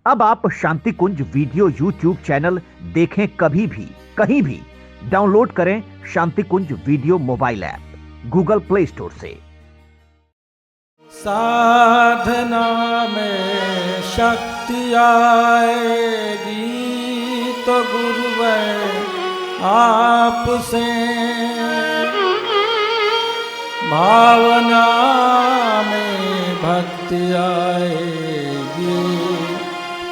अब आप Shanti Kunj video YouTube channel देखें कभी भी कहीं भी। डाउनलोड करें Shanti Kunj video mobile app Google Play Store से। साधना में शक्ति आएगी तो गुरुवर आपसे, भावना में भक्ति आएगी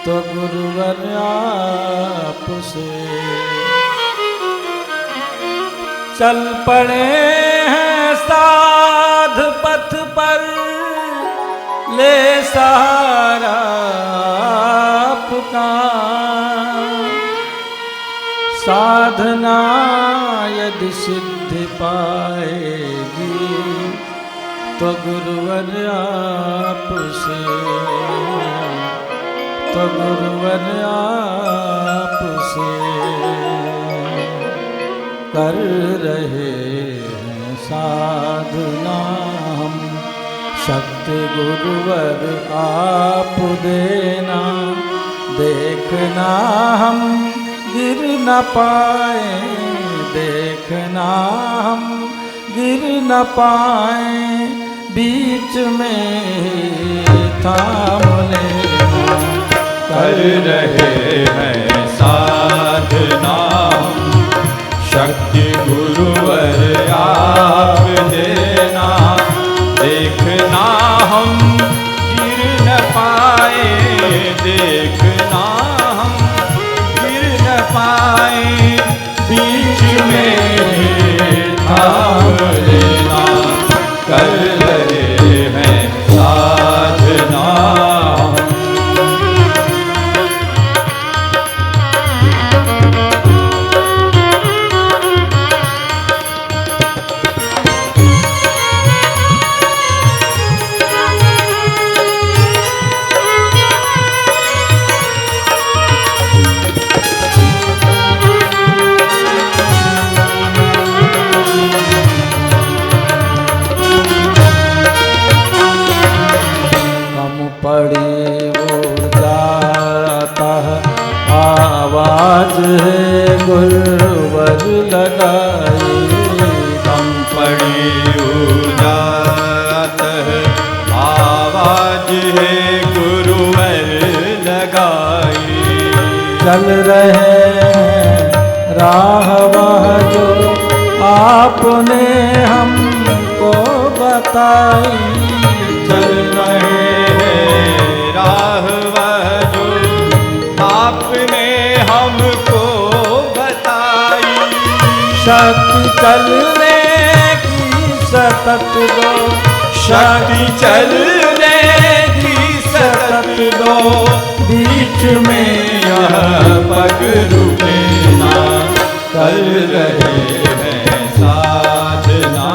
तो गुरुवर आपसे। चल पड़े हैं साध पथ पर, ले सहारा आपका। साधना यदि सिद्धि पाएगी तो गुरुवर आपसे, तो गुरुवर आपसे। कर रहे हैं साधना हम, शक्ति गुरुवर आप देना। देखना हम गिर न पाए, देखना हम गिर न पाए, बीच में थाम लेना। कर रहे हैं साधना शक्ति गुरुवर आप देना। देखना हम गिर न पाए, देखना हम गिर न पाए, बीच में थाम लेना। कर रहे हैं साधना पड़ी वो जाता है आवाज है गुरुवर लगाई। कम पड़ी जाता है आवाज है गुरुवर लगाई। चल रहे हैं राह वह जो आपने हमको बताई। चल रहे राह वह जो आपने हमको बताई। शक्ति चलने की सतत दो, शक्ति चलने की सतत दो, बीच में यह पग रुके ना। कर रहे हैं साधना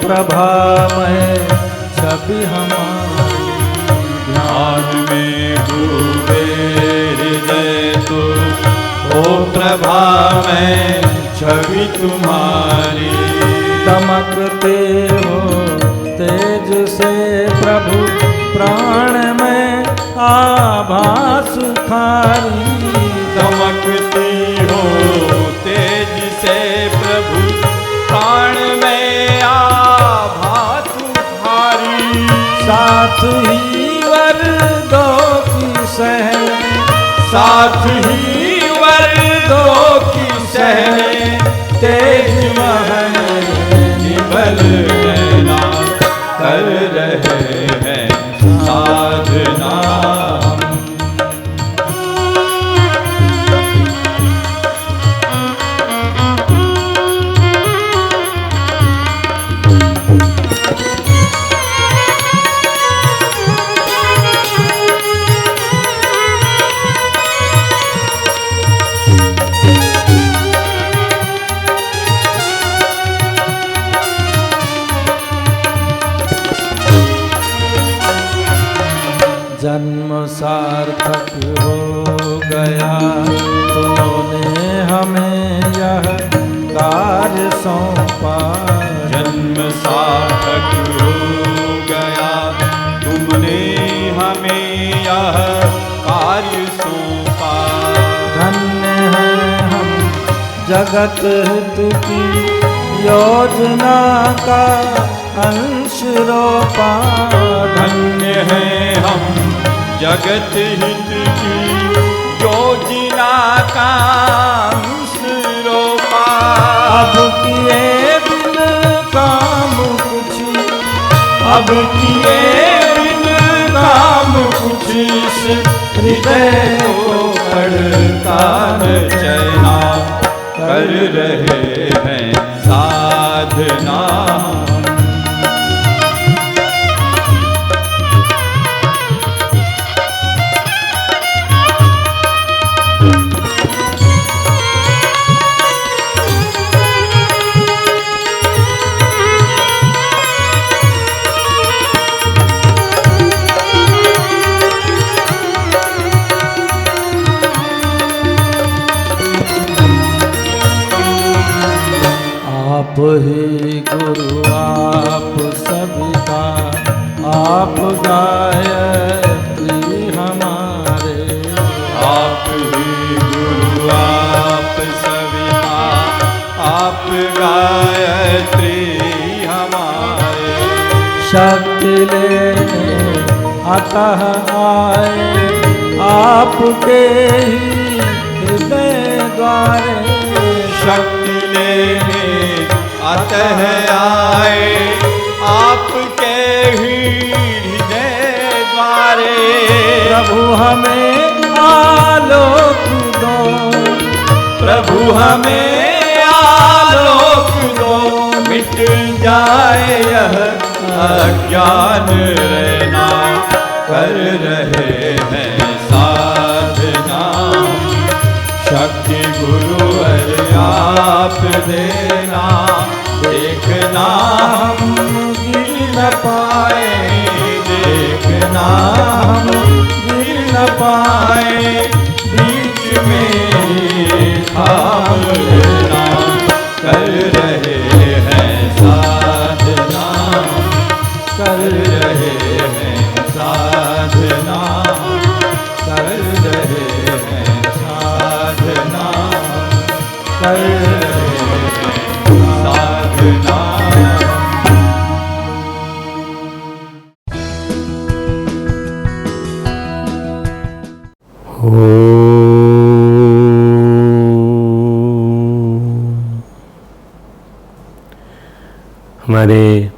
प्रभामय छवि हमारी। ध्यान में डूबे हृदय तो ओ प्रभामय छवि तुम्हारी। दमकते हो तेज से प्रभु प्राण में आभा सुखारी। दमकती हो तेज से प्रभु प्राण में आभा तुम्हारी। साथ ही वरदों की सहने, साथ ही वरदों की सहने, तेज महल निबल नैना। कर रहे हैं साधना सार्थक हो गया। तुमने हमें यह कार्य सौंपा। धन्य है हम जगत हित की योजना का अंश रोपा। धन्य है हम जगत हित की योजना का अंश रोपा। अब किए बिन काम कुछ, अब किए बिन काम कुछ इस हृदय को पढ़ता न चैना। कर रहे हैं साधना। आप ही गुरु आप सविता, आप गायत्री हमारे। आप ही गुरु आप सविता, आप गायत्री हमारे। शक्ति लेने अतः आए आपके ही हृदय द्वारे। शक्ति लेने अतः आए आपके ही हृदय द्वारे। प्रभु हमें आलोक दो, प्रभु हमें आलोक दो। मिट जाए यह अज्ञान रहना। कर रहे हैं साधना। शक्ति गुरु आप देना। देखना हम गिर न पाए, देखना हम गिर न पाए। बीच में थाम लेना। कर रहे हैं साधना। कर रहे हैं साधना। कर रहे हैं साधना। कर रहे हैं साधना। हमारे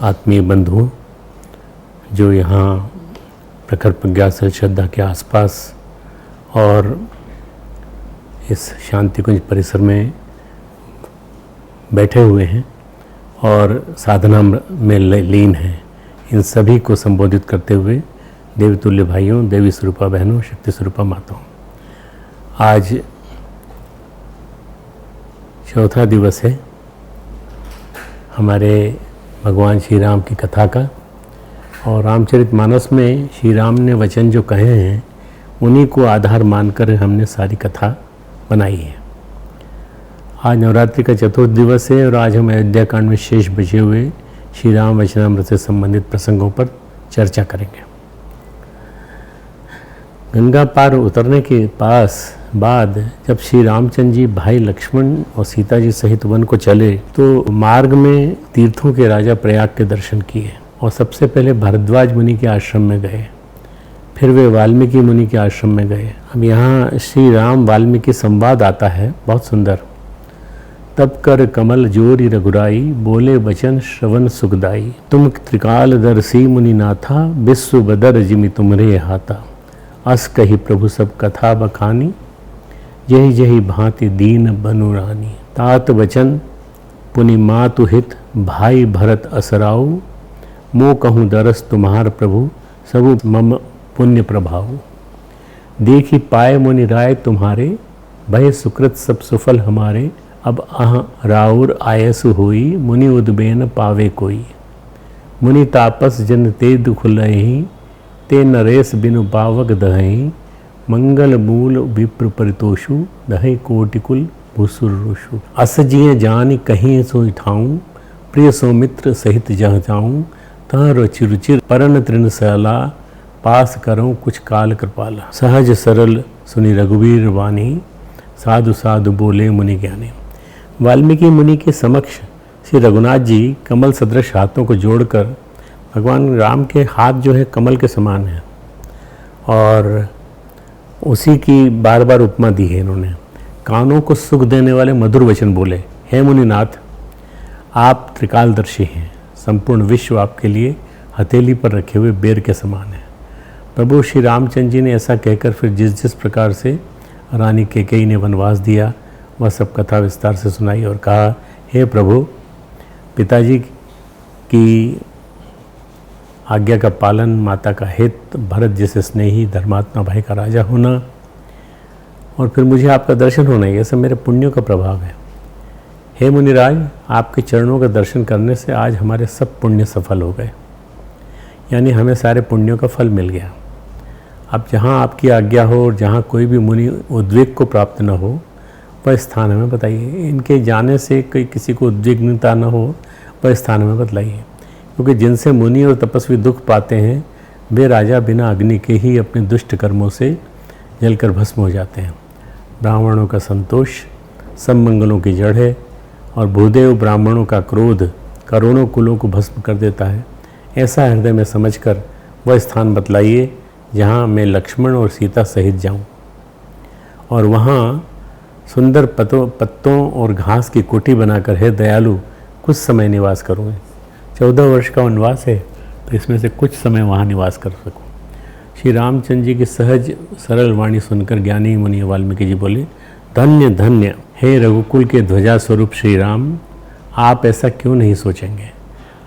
आत्मीय बंधुओं जो यहाँ प्रखर प्रज्ञाचल श्रद्धा के आसपास और इस शांति कुंज परिसर में बैठे हुए हैं और साधना में लीन हैं, इन सभी को संबोधित करते हुए देवतुल्य भाइयों, देवी स्वरूपा बहनों, शक्ति स्वरूपा माताओं, आज चौथा दिवस है हमारे भगवान श्री राम की कथा का। और रामचरितमानस में श्री राम ने वचन जो कहे हैं उन्हीं को आधार मानकर हमने सारी कथा बनाई है। आज नवरात्रि का चतुर्थ दिवस है और आज हम अयोध्या कांड में शेष बचे हुए श्री राम वचनामृत से संबंधित प्रसंगों पर चर्चा करेंगे। गंगा पार उतरने के बाद जब श्री रामचंद्र जी भाई लक्ष्मण और सीता जी सहित वन को चले तो मार्ग में तीर्थों के राजा प्रयाग के दर्शन किए और सबसे पहले भरद्वाज मुनि के आश्रम में गए, फिर वे वाल्मीकि मुनि के आश्रम में गए। अब यहाँ श्री राम वाल्मीकि संवाद आता है, बहुत सुंदर। तब कर कमल जोरी रघुराई, बोले वचन श्रवण सुखदाई। तुम त्रिकालदर्शी मुनिनाथा, विश्व बदर जिमि तुमरे हाथा। अस कही प्रभु सब कथा बखानी, जही जही भांति दीन बनु रानी। तात वचन पुनि मातु हित, भाई भरत असराऊ। मो कहूँ दरस तुम्हार प्रभु, सबु मम पुण्य प्रभाव। देखी पाए मुनि राय तुम्हारे, भय सुकृत सब सुफल हमारे। अब आह राउर आयस होई, मुनि उद्बेन पावे कोई। मुनि तापस जन ते दुख लही, ते नरेश बिनु पावक दहई। मंगल मूल विप्र परितोषु, दहई कोटिकुल भूसुर ऋषु। अस जिय जान कहीं सो ठाऊं, प्रिय सौमित्र सहित जह जाऊं, तह रुचि रुचिर परन तृणशाला, पास करूं कुछ काल कृपाला। सहज सरल सुनि रघुवीर वाणी, साधु साधु बोले मुनि ज्ञानी। वाल्मीकि मुनि के समक्ष श्री रघुनाथ जी कमल सदृश हाथों को जोड़कर, भगवान राम के हाथ जो है कमल के समान है, और उसी की बार बार उपमा दी है इन्होंने। कानों को सुख देने वाले मधुर वचन बोले, हे मुनिनाथ आप त्रिकालदर्शी हैं, संपूर्ण विश्व आपके लिए हथेली पर रखे हुए बेर के समान है। प्रभु श्री रामचंद्र जी ने ऐसा कहकर फिर जिस जिस प्रकार से रानी कैकेयी ने वनवास दिया वह सब कथा विस्तार से सुनाई और कहा, हे प्रभु, पिताजी की आज्ञा का पालन, माता का हित, भरत जैसे स्नेही धर्मात्मा भाई का राजा होना, और फिर मुझे आपका दर्शन होना, ये सब मेरे पुण्यों का प्रभाव है। हे मुनिराज, आपके चरणों का दर्शन करने से आज हमारे सब पुण्य सफल हो गए, यानी हमें सारे पुण्यों का फल मिल गया। अब जहाँ आपकी आज्ञा हो और जहाँ कोई भी मुनि उद्वेग को प्राप्त न हो वह स्थान हमें बताइए। इनके जाने से कोई किसी को उद्विग्नता न हो वह स्थान हमें बतलाइए, क्योंकि जिनसे मुनि और तपस्वी दुख पाते हैं वे राजा बिना अग्नि के ही अपने दुष्ट कर्मों से जलकर भस्म हो जाते हैं। ब्राह्मणों का संतोष सब मंगलों की जड़ है, और भूदेव ब्राह्मणों का क्रोध करोड़ों कुलों को भस्म कर देता है। ऐसा हृदय में समझकर वह स्थान बतलाइए जहाँ मैं लक्ष्मण और सीता सहित जाऊँ, और वहाँ सुंदर पत्तों और घास की कोठी बनाकर हे दयालु कुछ समय निवास करूँ। 14 वर्ष का वनवास है, तो इसमें से कुछ समय वहाँ निवास कर सकूँ। श्री रामचंद्र जी की सहज सरल वाणी सुनकर ज्ञानी मुनि वाल्मीकि जी बोले, धन्य धन्य हे रघुकुल के ध्वजा स्वरूप श्री राम, आप ऐसा क्यों नहीं सोचेंगे,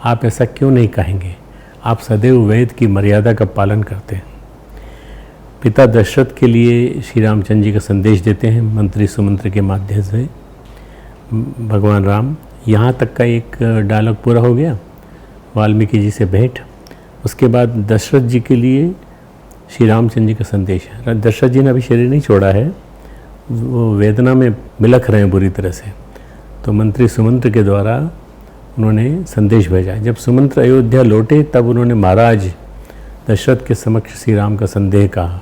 आप ऐसा क्यों नहीं कहेंगे। आप सदैव वेद की मर्यादा का पालन करते हैं। पिता दशरथ के लिए श्री रामचंद्र जी का संदेश देते हैं मंत्री सुमंत्र के माध्यम से। भगवान राम, यहाँ तक का एक डायलॉग पूरा हो गया, वाल्मीकि जी से भेंट। उसके बाद दशरथ जी के लिए श्री रामचंद्र जी का संदेश है। दशरथ जी ने अभी शरीर नहीं छोड़ा है, वो वेदना में बिलख रहे हैं बुरी तरह से, तो मंत्री सुमंत्र के द्वारा उन्होंने संदेश भेजा। जब सुमंत्र अयोध्या लौटे तब उन्होंने महाराज दशरथ के समक्ष श्री राम का संदेह कहा।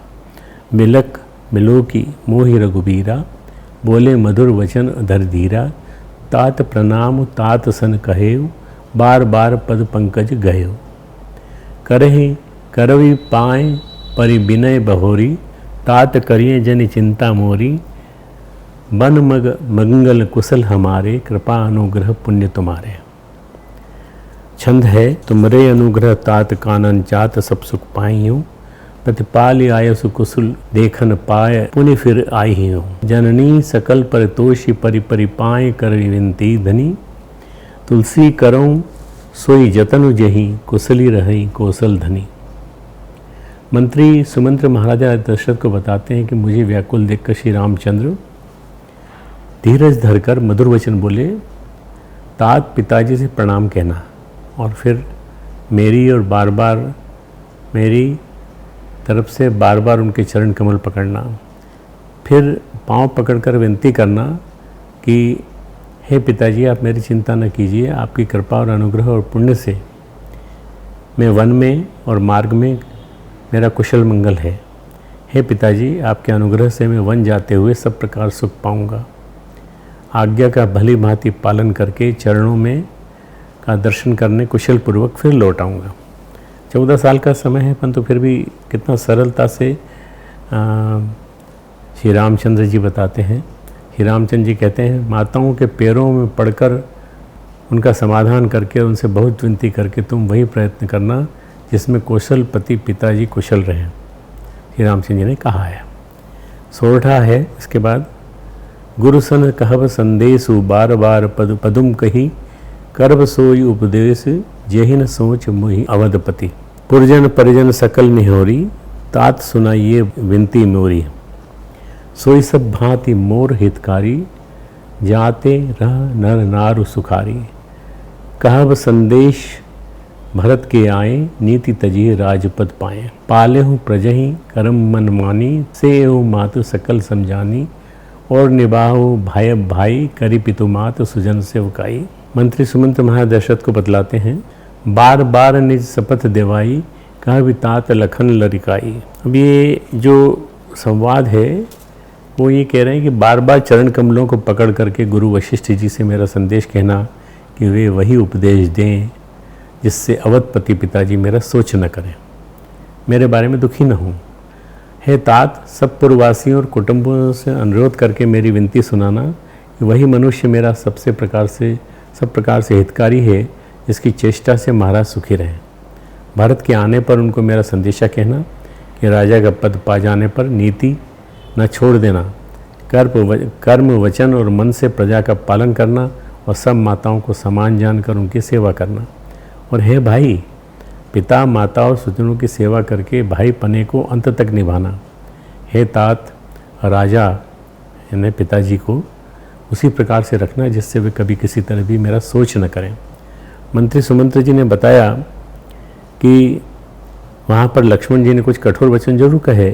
बिलक बिलोकी मोहि रघुबीरा, बोले मधुर वचन धर धीरा, तात प्रणाम तात सन कहेव, बार बार पद पंकज गयो। करहि करवी पाए परि विनय बहोरी, तात करिए जन चिंता मोरी, बन मग मंगल कुशल हमारे, कृपा अनुग्रह पुण्य तुम्हारे। छंद है, तुमरे अनुग्रह तात कानन चात, सब सुख पाई हूँ, प्रतिपाल आयसु कुशल देखन पाए, पुनि फिर आई हूँ। जननी सकल परितोषी परि परि पाए, कर विनती धनी, तुलसी करऊँ सोई जतन जही, कुशली रही कौशल धनी। मंत्री सुमंत्र महाराजा दशरथ को बताते हैं कि मुझे व्याकुल देखकर श्री रामचंद्र धीरज धरकर मधुर वचन बोले, तात पिताजी से प्रणाम कहना, और फिर मेरी और बार बार मेरी तरफ से बार बार उनके चरण कमल पकड़ना, फिर पांव पकड़कर विनती करना कि हे पिताजी आप मेरी चिंता न कीजिए, आपकी कृपा और अनुग्रह और पुण्य से मैं वन में और मार्ग में मेरा कुशल मंगल है। हे पिताजी आपके अनुग्रह से मैं वन जाते हुए सब प्रकार सुख पाऊंगा। आज्ञा का भली भांति पालन करके चरणों में का दर्शन करने कुशल पूर्वक फिर लौट आऊँगा। 14 साल का समय है, परंतु फिर भी कितना सरलता से श्री रामचंद्र जी बताते हैं। श्री रामचंद्र जी कहते हैं, माताओं के पैरों में पड़कर उनका समाधान करके उनसे बहुत विनती करके तुम वही प्रयत्न करना जिसमें कौशल पति पिताजी कुशल रहें। श्री रामचंद्र जी ने कहा है। सोरठा है इसके बाद, गुरु सन कहब संदेशु, बार बार पदुम कही, करब सोई उपदेश, जेहि न सोच मोहि अवधपति। पुरजन परिजन सकल निहोरी, तात सुनाइए विनती मोरी। सोई सब भांति मोर हितकारी, जाते रह नर नारु सुखारी। कहब संदेश भरत के आए, नीति तजिए राजपद पाए। पाले हूँ प्रजहि करम मन मानी, से हूँ मातु सकल समझानी। और निभाओ भाई भाई, करी पितु मात सुजन सेवकाई। मंत्री सुमंत्र महाराज दशरथ को बतलाते हैं, बार बार निज शपथ देवाई, कहा भी तात लखन लरिकाई। अब ये जो संवाद है वो ये कह रहे हैं कि बार बार चरण कमलों को पकड़ करके गुरु वशिष्ठ जी से मेरा संदेश कहना कि वे वही उपदेश दें जिससे अवधपति पिताजी मेरा सोच न करें, मेरे बारे में दुखी न हों। हे तात, सब पुरवासियों और कुटुंबों से अनुरोध करके मेरी विनती सुनाना कि वही मनुष्य मेरा सब प्रकार से हितकारी है जिसकी चेष्टा से महाराज सुखी रहें। भारत के आने पर उनको मेरा संदेशा कहना कि राजा का पद पा जाने पर नीति न छोड़ देना, कर्म वचन और मन से प्रजा का पालन करना और सब माताओं को समान जानकर उनकी सेवा करना। और हे भाई, पिता माता और स्वजनों की सेवा करके भाई पने को अंत तक निभाना। हे तात, राजा यानी पिताजी को उसी प्रकार से रखना जिससे वे कभी किसी तरह भी मेरा सोच न करें। मंत्री सुमंत्र जी ने बताया कि वहाँ पर लक्ष्मण जी ने कुछ कठोर वचन जरूर कहे,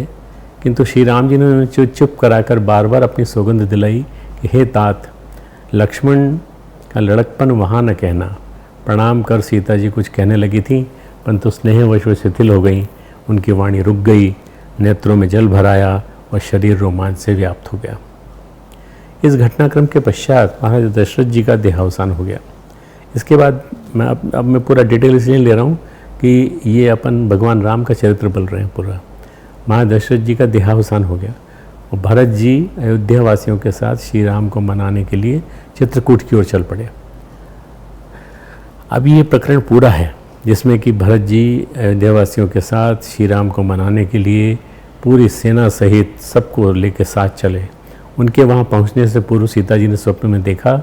किंतु श्री राम जी ने उन्हें चुप कराकर बार बार अपनी सौगंध दिलाई कि हे तात, लक्ष्मण का लड़कपन वहाँ न कहना। प्रणाम कर सीता जी कुछ कहने लगी थी, परंतु स्नेहवश वे शिथिल हो गई, उनकी वाणी रुक गई, नेत्रों में जल भर आया और शरीर रोमांच से व्याप्त हो गया। इस घटनाक्रम के पश्चात महाराज दशरथ जी का देहावसान हो गया। इसके बाद मैं पूरा डिटेल इसलिए ले रहा हूँ कि ये अपन भगवान राम का चरित्र बोल रहे हैं पूरा। महाराज दशरथ जी का देहावसान हो गया और भरत जी अयोध्या वासियों के साथ श्री राम को मनाने के लिए चित्रकूट की ओर चल पड़े। अब ये प्रकरण पूरा है जिसमें कि भरत जी अयोध्या वासियों के साथ श्री राम को मनाने के लिए पूरी सेना सहित सबको लेकर साथ चले। उनके वहाँ पहुँचने से पूर्व सीता जी ने स्वप्न में देखा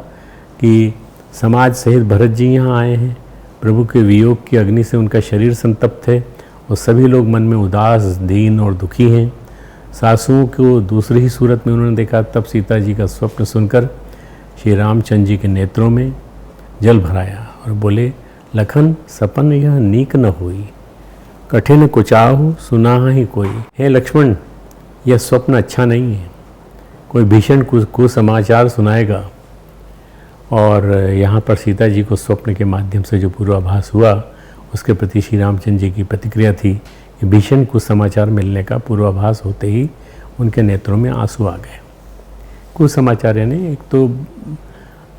कि समाज सहित भरत जी यहाँ आए हैं। प्रभु के वियोग की अग्नि से उनका शरीर संतप्त है और सभी लोग मन में उदास, दीन और दुखी हैं। सासुओं को दूसरी ही सूरत में उन्होंने देखा। तब सीता जी का स्वप्न सुनकर श्री रामचंद्र जी के नेत्रों में जल भराया और बोले, लखन सपन यह नीक न होई, कठिन कुचाहु सुना ही कोई। हे लक्ष्मण, यह स्वप्न अच्छा नहीं है, कोई भीषण कुसमाचार सुनाएगा। और यहाँ पर सीता जी को स्वप्न के माध्यम से जो पूर्वाभास हुआ उसके प्रति श्री रामचंद्र जी की प्रतिक्रिया थी कि भीषण कुसमाचार मिलने का पूर्वाभास होते ही उनके नेत्रों में आंसू आ गए। कुसमाचार यानी एक तो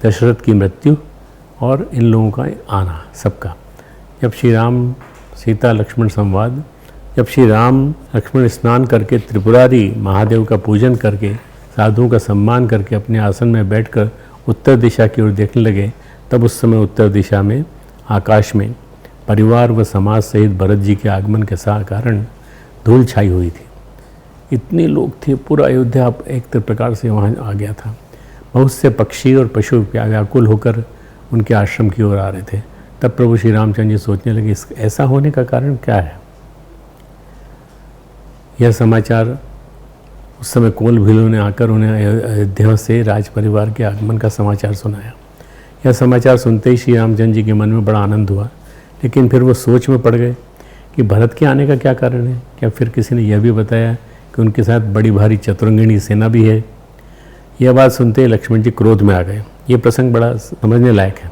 दशरथ की मृत्यु और इन लोगों का आना सबका। जब श्री राम सीता लक्ष्मण संवाद, जब श्री राम लक्ष्मण स्नान करके त्रिपुरारी महादेव का पूजन करके साधुओं का सम्मान करके अपने आसन में बैठकर उत्तर दिशा की ओर देखने लगे, तब उस समय उत्तर दिशा में आकाश में परिवार व समाज सहित भरत जी के आगमन के कारण धूल छाई हुई थी। इतने लोग थे, पूरा अयोध्या एक प्रकार से वहाँ आ गया था। बहुत से पक्षी और पशु व्याकुल होकर उनके आश्रम की ओर आ रहे थे। तब प्रभु श्री रामचंद्र जी सोचने लगे, ऐसा होने का कारण क्या है। यह समाचार उस समय कोल भीलों ने आकर उन्हें अयोध्या से राज परिवार के आगमन का समाचार सुनाया। यह समाचार सुनते ही श्री रामचंद्र जी के मन में बड़ा आनंद हुआ, लेकिन फिर वो सोच में पड़ गए कि भरत के आने का क्या कारण है। क्या फिर किसी ने यह भी बताया कि उनके साथ बड़ी भारी चतुरंगिणी सेना भी है। यह बात सुनते ही लक्ष्मण जी क्रोध में आ गए। ये प्रसंग बड़ा समझने लायक है।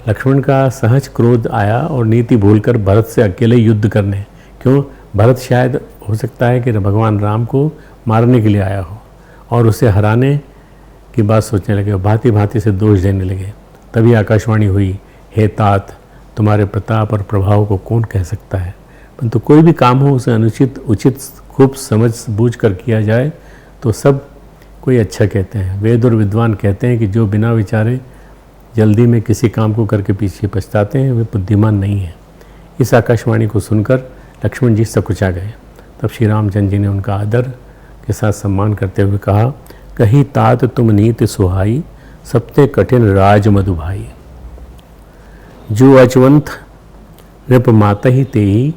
लक्ष्मण का सहज क्रोध आया और नीति भूलकर भरत से अकेले युद्ध करने। क्यों? भरत शायद हो सकता है कि भगवान राम को मारने के लिए आया हो और उसे हराने की बात सोचने लगे, भांति भांति से दोष देने लगे। तभी आकाशवाणी हुई, हे तात, तुम्हारे प्रताप और प्रभाव को कौन कह सकता है, परंतु कोई भी काम हो उसे अनुचित उचित खूब समझ बूझ कर किया जाए तो सब कोई अच्छा कहते हैं। वेद और विद्वान कहते हैं कि जो बिना विचारे जल्दी में किसी काम को करके पीछे पछताते हैं वे बुद्धिमान नहीं हैं। इस आकाशवाणी को सुनकर लक्ष्मण जी सकुचा गए। तब श्री रामचंद्र जी ने उनका आदर के साथ सम्मान करते हुए कहा, कही तात तुम नीति सुहाई, सबते कठिन राज मधु भाई। जो अचवंत नृप माता ही तेई,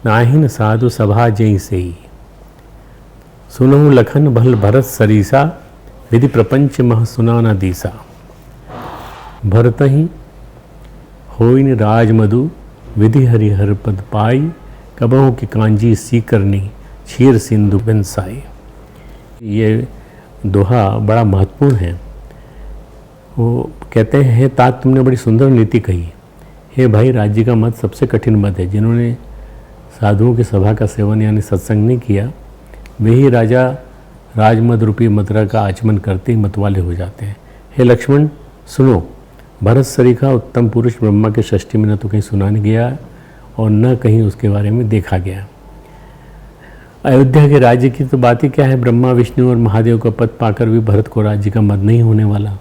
नाहिन साधु सभा जई सेई। सुनहु लखन भल भरत सरीसा, विधि प्रपंच मह सुना न दीसा। भरत ही होइन राज मधु, विधि हरिहर पद पाई। कबहु की कांजी सी करनी, क्षीर सिंधु बिनसाई। ये दोहा बड़ा महत्वपूर्ण है। वो कहते हैं, हे तात तुमने बड़ी सुंदर नीति कही। हे भाई, राज्य का मत सबसे कठिन मत है। जिन्होंने साधुओं की सभा का सेवन यानी सत्संग नहीं किया, वे ही राजा राजमद रूपी मदिरा का आचमन करते ही मतवाले हो जाते हैं। हे लक्ष्मण सुनो, भरत सरीखा उत्तम पुरुष ब्रह्मा के षष्ठी में न तो कहीं सुना नहीं गया और न कहीं उसके बारे में देखा गया। अयोध्या के राज्य की तो बात ही क्या है, ब्रह्मा विष्णु और महादेव का पद पाकर भी भरत को राज्य का मद नहीं होने वाला।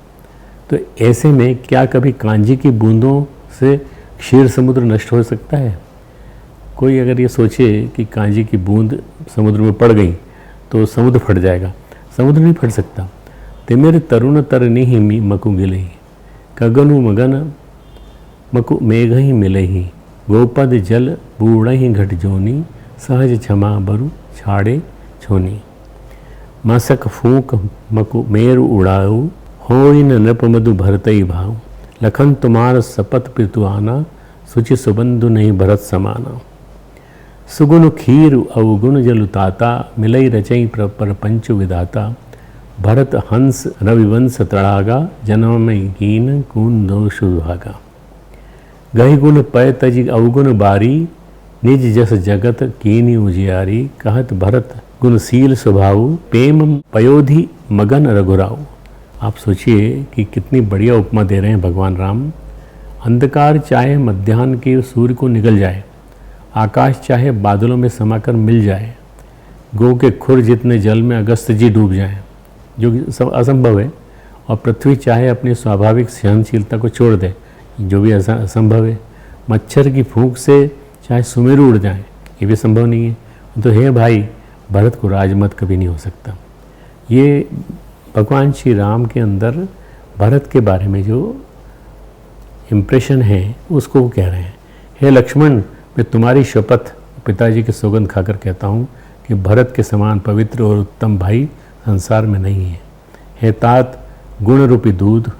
तो ऐसे में क्या कभी कांजी की बूंदों से क्षीर समुद्र नष्ट हो सकता है? कोई अगर ये सोचे कि कांजी की बूंद समुद्र में पड़ गई तो समुद्र फट जाएगा, समुद्र नहीं फट सकता। ते मेरे तरुण तरनी ही मी मकु गिले ही, कगनु मगन मकु मेघ ही मिले ही, गोपद जल बूढ़ ही घट जोनी, सहज क्षमा बरु छाड़े छोनी। मसक फूक मकु मेरु उड़ाऊ, होई न नृप मधु भरतई भाव, लखन तुम्हार सपत पितु आना, सुचि सुबंधु नहीं भरत समाना। सुगुण खीर अवगुण जलुताता, मिलई रचई प्रपंच विदाता, भरत हंस रविवंश तड़ागा, जन्म में कीन कून दोष भागा। गहि गुण पय तज अवगुण बारी, निज जस जगत कीनी उजियारी, कहत भरत गुणशील स्वभाव, प्रेम पयोधि मगन रघुराऊ। आप सोचिए कि कितनी बढ़िया उपमा दे रहे हैं भगवान राम। अंधकार चाहे मध्याह्न के सूर्य को निगल जाए, आकाश चाहे बादलों में समाकर मिल जाए, गो के खुर जितने जल में अगस्त जी डूब जाएं, जो कि असंभव है, और पृथ्वी चाहे अपनी स्वाभाविक सहनशीलता को छोड़ दे, जो भी असंभव है, मच्छर की फूंक से चाहे सुमेरु उड़ जाए, ये भी संभव नहीं है। तो हे भाई, भरत को राजमत कभी नहीं हो सकता। ये भगवान श्री राम के अंदर भरत के बारे में जो इम्प्रेशन है उसको वो कह रहे हैं। हे लक्ष्मण, मैं तुम्हारी शपथ पिताजी की सौगंध खाकर कहता हूँ कि भरत के समान पवित्र और उत्तम भाई संसार में नहीं है। हे तात, गुण रूपी दूध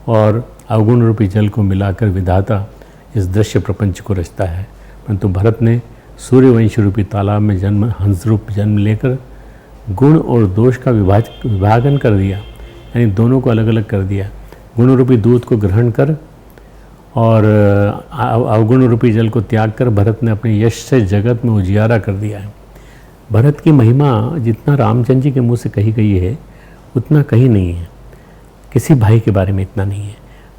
और अवगुण रूपी जल को मिलाकर विधाता इस दृश्य प्रपंच को रचता है, परंतु भरत ने सूर्यवंश रूपी तालाब में जन्म हंस रूप जन्म लेकर गुण और दोष का विभाजन कर दिया, यानी दोनों को अलग अलग कर दिया। गुण रूपी दूध को ग्रहण कर और अवगुण रूपी जल को त्याग कर भरत ने अपने यश से जगत में उजियारा कर दिया है। भरत की महिमा जितना रामचंद्र जी के मुँह से कही गई है उतना कहीं नहीं है, किसी भाई के बारे में इतना नहीं है।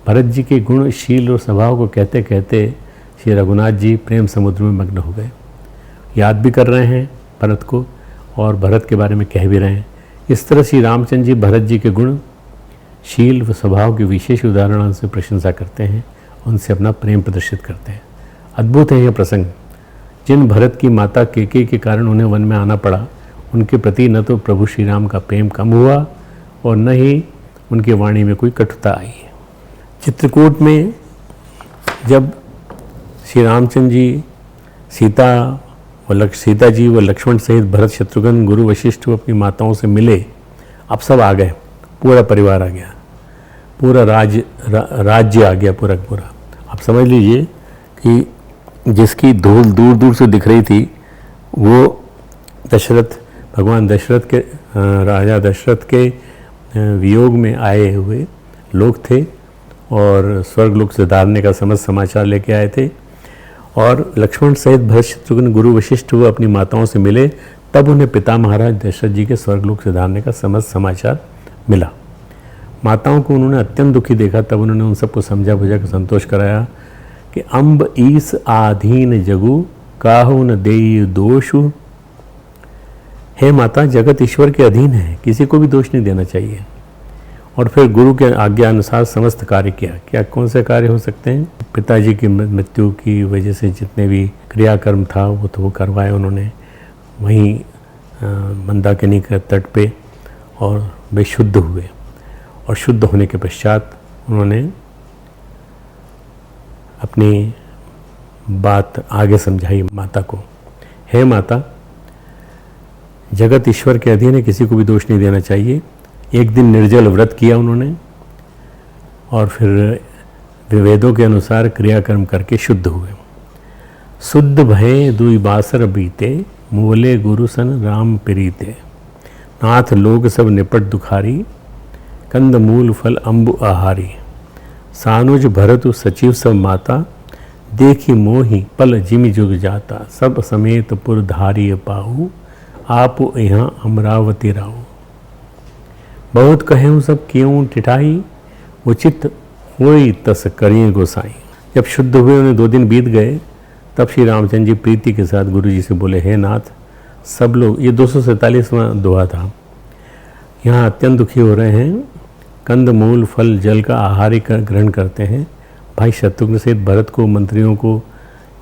भरत जी के गुण, शील और स्वभाव को कहते कहते श्री रघुनाथ जी प्रेम समुद्र में मग्न हो गए। याद भी कर रहे हैं भरत को और भरत के बारे में कह भी रहे हैं। इस तरह श्री रामचंद्र जी भरत जी के गुण, शील व स्वभाव के विशेष उदाहरणों से प्रशंसा करते हैं, उनसे अपना प्रेम प्रदर्शित करते हैं। अद्भुत है यह प्रसंग। जिन भरत की माता केकई के कारण उन्हें वन में आना पड़ा, उनके प्रति न तो प्रभु श्री राम का प्रेम कम हुआ और न ही उनकी वाणी में कोई कटुता आई। चित्रकूट में जब श्री रामचंद्र जी सीता जी व लक्ष्मण सहित भरत, शत्रुघ्न, गुरु वशिष्ठ अपनी माताओं से मिले, अब सब आ गए, पूरा परिवार आ गया, पूरा राज्य आ गया, पूरा पूरा। आप समझ लीजिए कि जिसकी धूल दूर दूर से दिख रही थी वो दशरथ, भगवान दशरथ के, राजा दशरथ के वियोग में आए हुए लोग थे और स्वर्गलोक से धारने का समस्त समाचार लेके आए थे। और लक्ष्मण सहित भरत, शत्रुघ्न, गुरु वशिष्ठ वो अपनी माताओं से मिले, तब उन्हें पिता महाराज दशरथ जी के स्वर्गलोक से धारने का समस्त समाचार मिला। माताओं को उन्होंने अत्यंत दुखी देखा, तब उन्होंने उन सबको समझा बुझा कर संतोष कराया कि अम्ब ईस आधीन जगु, काहु न देई दोषु। हे माता, जगत ईश्वर के अधीन है, किसी को भी दोष नहीं देना चाहिए। और फिर गुरु के आज्ञा अनुसार समस्त कार्य किया। क्या कौन से कार्य हो सकते हैं? पिताजी की मृत्यु की वजह से जितने भी क्रियाकर्म था वो तो वो करवाए उन्होंने वहीं मंदाकिनी के तट पे, और वे शुद्ध हुए। और शुद्ध होने के पश्चात उन्होंने अपनी बात आगे समझाई माता को। हे माता, जगत ईश्वर के अधीन है, किसी को भी दोष नहीं देना चाहिए। एक दिन निर्जल व्रत किया उन्होंने और फिर वेदों के अनुसार क्रियाकर्म करके शुद्ध हुए। शुद्ध भय दुई बासर बीते, मूले गुरु सन राम प्रीते। नाथ लोग सब निपट दुखारी, कंद मूल फल अम्बु आहारी। सानुज भरतु सचिव सब माता, देखी मोही पल जिमि जुग जाता। सब समेत पुर धारिय पाहु, आप यहाँ अमरावती राहु। बहुत कहूँ सब क्यों टिठाई, उचित हुई तस करिए गोसाई। जब शुद्ध हुए उन्हें 2 दिन बीत गए, तब श्री रामचंद्र जी प्रीति के साथ गुरु जी से बोले, हे नाथ, सब लोग, ये 247वां दोहा था, यहाँ अत्यंत दुखी हो रहे हैं, कंद मूल फल जल का आहार ही ग्रहण करते हैं। भाई शत्रुघ्न सहित भरत को, मंत्रियों को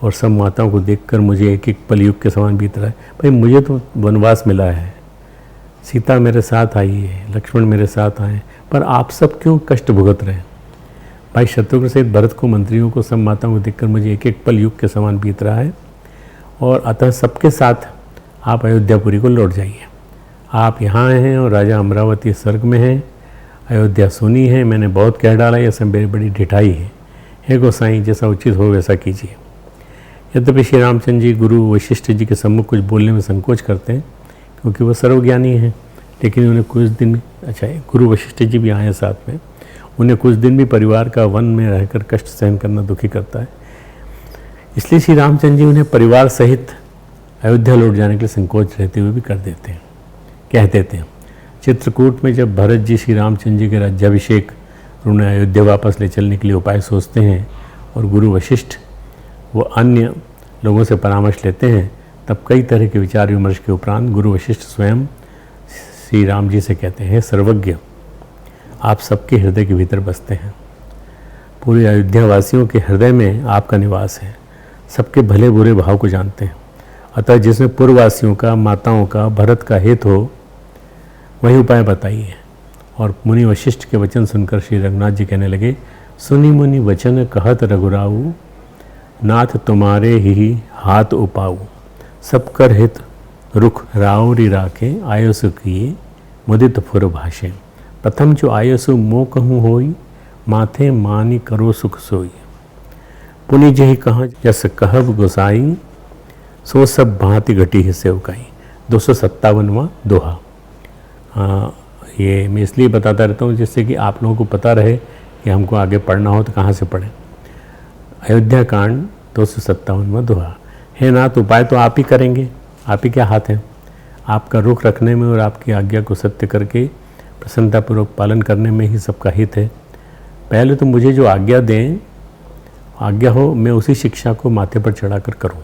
और सब माताओं को देखकर मुझे एक एक पल युग के समान बीत रहा है। भाई मुझे तो वनवास मिला है, सीता मेरे साथ आई है, लक्ष्मण मेरे साथ आए, पर आप सब क्यों कष्ट भुगत रहे हैं? भाई शत्रुघ्न सहित भरत को, मंत्रियों को, सब माताओं को देखकर मुझे एक एक पल युग के समान बीत रहा है, और अतः सबके साथ आप अयोध्यापुरी को लौट जाइए। आप यहाँ हैं और राजा अमरावती स्वर्ग में हैं, अयोध्या सुनी है, मैंने बहुत कह डाला, यह सब मेरी बड़ी ढिठाई है। हे गोसाई, जैसा उचित हो वैसा कीजिए। यद्यपि श्री रामचंद्र जी गुरु वशिष्ठ जी के सम्मुख कुछ बोलने में संकोच करते हैं, क्योंकि वो सर्वज्ञानी हैं, लेकिन उन्हें कुछ दिन, अच्छा गुरु वशिष्ठ जी भी आए हैं साथ में, उन्हें कुछ दिन भी परिवार का वन में रहकर कष्ट सहन करना दुखी करता है। इसलिए श्री रामचंद्र जी उन्हें परिवार सहित अयोध्या लौट जाने के लिए संकोच रहते हुए भी कर देते हैं, कह देते हैं। चित्रकूट में जब भरत जी श्री रामचंद्र जी के राज्याभिषेक, उन्हें अयोध्या वापस ले चलने के लिए उपाय सोचते हैं, और गुरु वशिष्ठ वो अन्य लोगों से परामर्श लेते हैं, तब कई तरह के विचार विमर्श के उपरांत गुरु वशिष्ठ स्वयं श्री राम जी से कहते हैं, सर्वज्ञ, आप सबके हृदय के भीतर बसते हैं, पूरे अयोध्या वासियों के हृदय में आपका निवास है, सबके भले बुरे भाव को जानते हैं, अतः जिसमें पूर्ववासियों का, माताओं का, भरत का हित हो, वही उपाय बताइए। और मुनि वशिष्ठ के वचन सुनकर श्री रघुनाथ जी कहने लगे, सुनि मुनि वचन कहत रघुराऊ, नाथ तुम्हारे ही हाथ उपाऊ। सब कर हित रुख राउरी राखे, आयसु किए मुदित फुर भाषे। प्रथम जो आयसु मोह कहूँ होई, माथे मानी करो सुख सोई। पुनि जही कहाँ जस कहब गोसाई, सो सब भांति घटी है सेवकाई। 257वां दोहा। ये मैं इसलिए बताता रहता हूँ जिससे कि आप लोगों को पता रहे कि हमको आगे पढ़ना हो तो कहाँ से पढ़ें। अयोध्या कांड 257वां दोहा। हे नाथ, उपाय तो आप ही करेंगे, आप ही क्या हाथ हैं। आपका रुख रखने में और आपकी आज्ञा को सत्य करके प्रसन्नतापूर्वक पालन करने में ही सबका हित है। पहले तो मुझे जो आज्ञा दें, आज्ञा हो, मैं उसी शिक्षा को माथे पर चढ़ाकर करूं।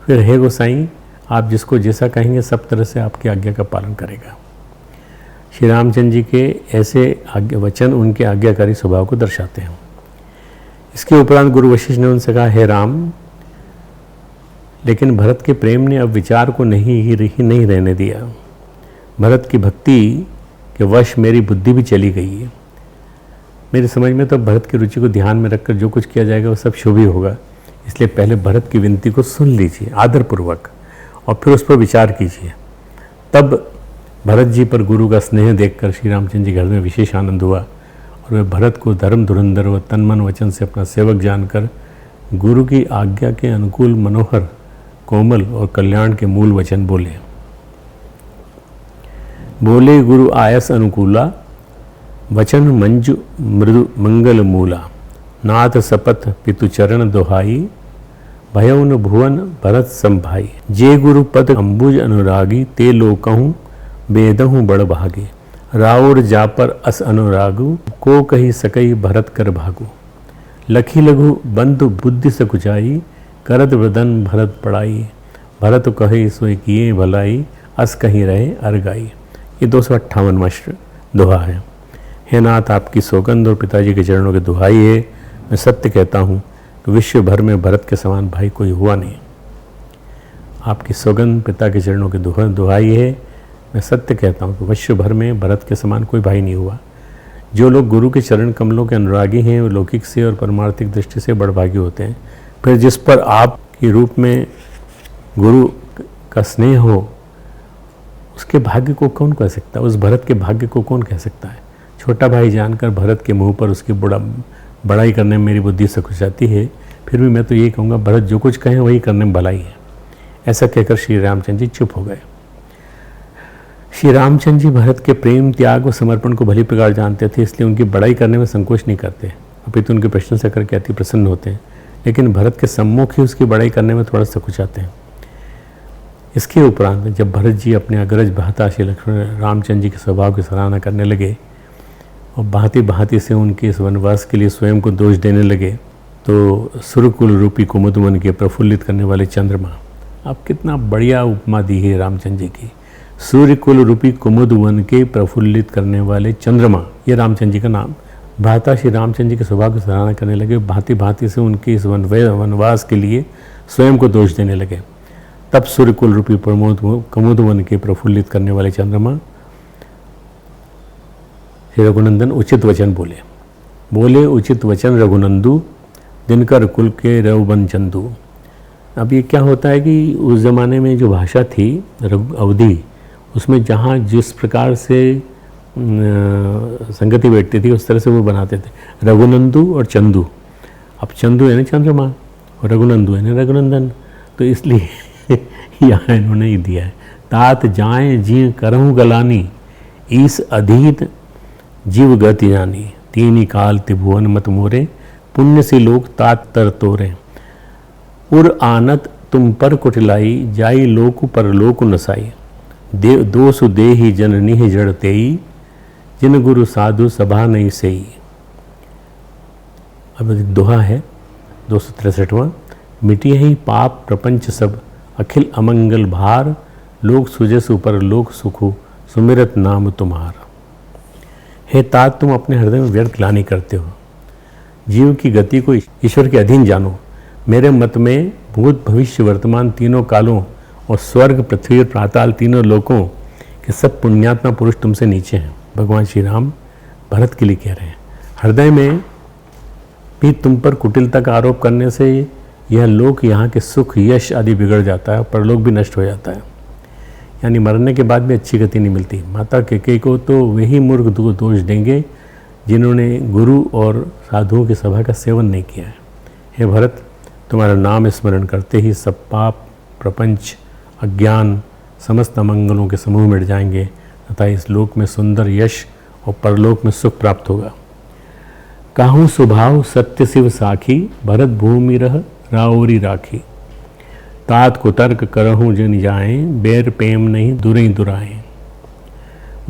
फिर हे गोसाई, आप जिसको जैसा कहेंगे सब तरह से आपकी आज्ञा का पालन करेगा। श्री रामचंद्र जी के ऐसे आज्ञा वचन उनके आज्ञाकारी स्वभाव को दर्शाते हैं। इसके उपरांत गुरु वशिष्ठ ने उनसे कहा, हे राम, लेकिन भरत के प्रेम ने अब विचार को नहीं रहने दिया। भरत की भक्ति के वश मेरी बुद्धि भी चली गई है। मेरी समझ में तो भरत की रुचि को ध्यान में रखकर जो कुछ किया जाएगा वो सब शुभ ही होगा। इसलिए पहले भरत की विनती को सुन लीजिए आदरपूर्वक और फिर उस पर विचार कीजिए। तब भरत जी पर गुरु का स्नेह देखकर श्री रामचंद्र जी घर में विशेष आनंद हुआ और वे भरत को धर्म धुरंधर व तन मन वचन से अपना सेवक जानकर गुरु की आज्ञा के अनुकूल मनोहर, कोमल और कल्याण के मूल वचन बोले। बोले गुरु आयस अनुकूला, वचन मंजु मृदु मंगल मूला। नाथ सपथ पितु चरण दोहाई, भयउन भुवन भरत संभाई। जे गुरु पद अंबुज अनुरागी, ते लोकहूँ बेदहूँ बड़ भागे। राउर जापर अस अनुरागु, को कही सकई भरत कर भागु। लखी लघु बंधु बुद्धि सकुचाई, करत वदन भरत पड़ाई। भरत कहे सोई किए भलाई, अस कहीं रहे अरगाई। ये 258वां दोहा है। हे नाथ, आपकी सौगंध और पिताजी के चरणों की दुहाई है। मैं सत्य कहता हूँ कि विश्व भर में भरत के समान भाई कोई हुआ नहीं। आपकी सौगंध पिता के चरणों की दुहाई है। मैं सत्य कहता हूँ कि विश्व भर में भरत के समान कोई भाई नहीं हुआ। जो लोग गुरु के चरण कमलों के अनुरागी हैं वो लौकिक से और परमार्थिक दृष्टि से बड़भागी होते हैं। फिर जिस पर आपके रूप में गुरु का स्नेह हो, उसके भाग्य को कौन कह सकता है? उस भरत के भाग्य को कौन कह सकता है? छोटा भाई जानकर भरत के मुंह पर उसकी बड़ाई करने में मेरी बुद्धि सकुचाती है। फिर भी मैं तो यही कहूँगा, भरत जो कुछ कहें वही करने में भलाई है। ऐसा कहकर श्री रामचंद्र जी चुप हो गए। श्री रामचंद्र जी भरत के प्रेम, त्याग और समर्पण को भली प्रकार जानते थे, इसलिए उनकी बड़ाई करने में संकोच नहीं करते। अपितु उनकी प्रशंसा करके अति प्रसन्न होते हैं, लेकिन भरत के सम्मुख ही उसकी बड़ाई करने में थोड़ा सकुचाते हैं। इसके उपरांत जब भरत जी अपने अग्रज भ्राता श्री लक्ष्मण रामचंद्र जी के स्वभाव की सराहना करने लगे और भांति भांति से उनके इस वनवास के लिए स्वयं को दोष देने लगे, तो सुरकुल रूपी कुमुदवन के प्रफुल्लित करने वाले चंद्रमा, आप कितना बढ़िया उपमा दी है रामचंद्र जी की। सूर्यकुल रूपी कुमुदवन के प्रफुल्लित करने वाले चंद्रमा, ये रामचंद्र जी का नाम। भ्राता श्री रामचंद्र जी के स्वभाव की सराहना करने लगे, भांति भांति से उनके इस वनवास के लिए स्वयं को दोष देने लगे। तब सूर्यकुल रूपी कुमुदवन के प्रफुल्लित करने वाले चंद्रमा श्री रघुनंदन उचित वचन बोले उचित वचन रघुनंदू, दिनकर कुल के रघुबन चंदू। अब ये क्या होता है कि उस ज़माने में जो भाषा थी अवधी, उसमें जहाँ जिस प्रकार से संगति बैठती थी उस तरह से वो बनाते थे। रघुनंदू और चंदू, अब चंदू है ना चंद्रमा और रघुनंदू है ना रघुनंदन, तो इसलिए यहाँ इन्होंने ही दिया है। तात जाए जी करहूँ गलानी, ईस अधीत जीव गति जानी, तीन काल त्रिभुवन मत मोरे, पुण्य सी लोक तात तर तोरे। उर आनत तुम पर कुटिलाई, जाई लोक पर लोक नसाई, दोसु देहि जननी जड़ तेई, जिन गुरु साधु सभा नहीं सेई। अब दोहा है 263वां। मिटिए ही पाप प्रपंच सब, अखिल अमंगल भार, लोक सुजसु पर लोक सुखु, सुमिरत नाम तुम्हार। हे तात, तुम अपने हृदय में व्यर्थ ग्लानि करते हो, जीव की गति को ईश्वर के अधीन जानो। मेरे मत में भूत भविष्य वर्तमान तीनों कालों और स्वर्ग पृथ्वी और पाताल तीनों लोकों के सब पुण्यात्मा पुरुष तुमसे नीचे हैं। भगवान श्री राम भरत के लिए कह रहे हैं, हृदय में भी तुम पर कुटिलता का आरोप करने से यह लोक, यहाँ के सुख यश आदि बिगड़ जाता है, परलोक भी नष्ट हो जाता है, यानी मरने के बाद भी अच्छी गति नहीं मिलती। माता कैकेयी को तो वही मूर्ख दोष देंगे जिन्होंने गुरु और साधुओं की सभा का सेवन नहीं किया है। हे भरत, तुम्हारा नाम स्मरण करते ही सब पाप प्रपंच अज्ञान समस्त अमंगलों के समूह मिट जाएंगे तथा इस लोक में सुंदर यश और परलोक में सुख प्राप्त होगा। काहूँ स्वभाव सत्य शिव साखी, भरत भूमि रह राओरी राखी, तात को तर्क करहूँ जन जाए, बैर प्रेम नहीं दुरई दुराए।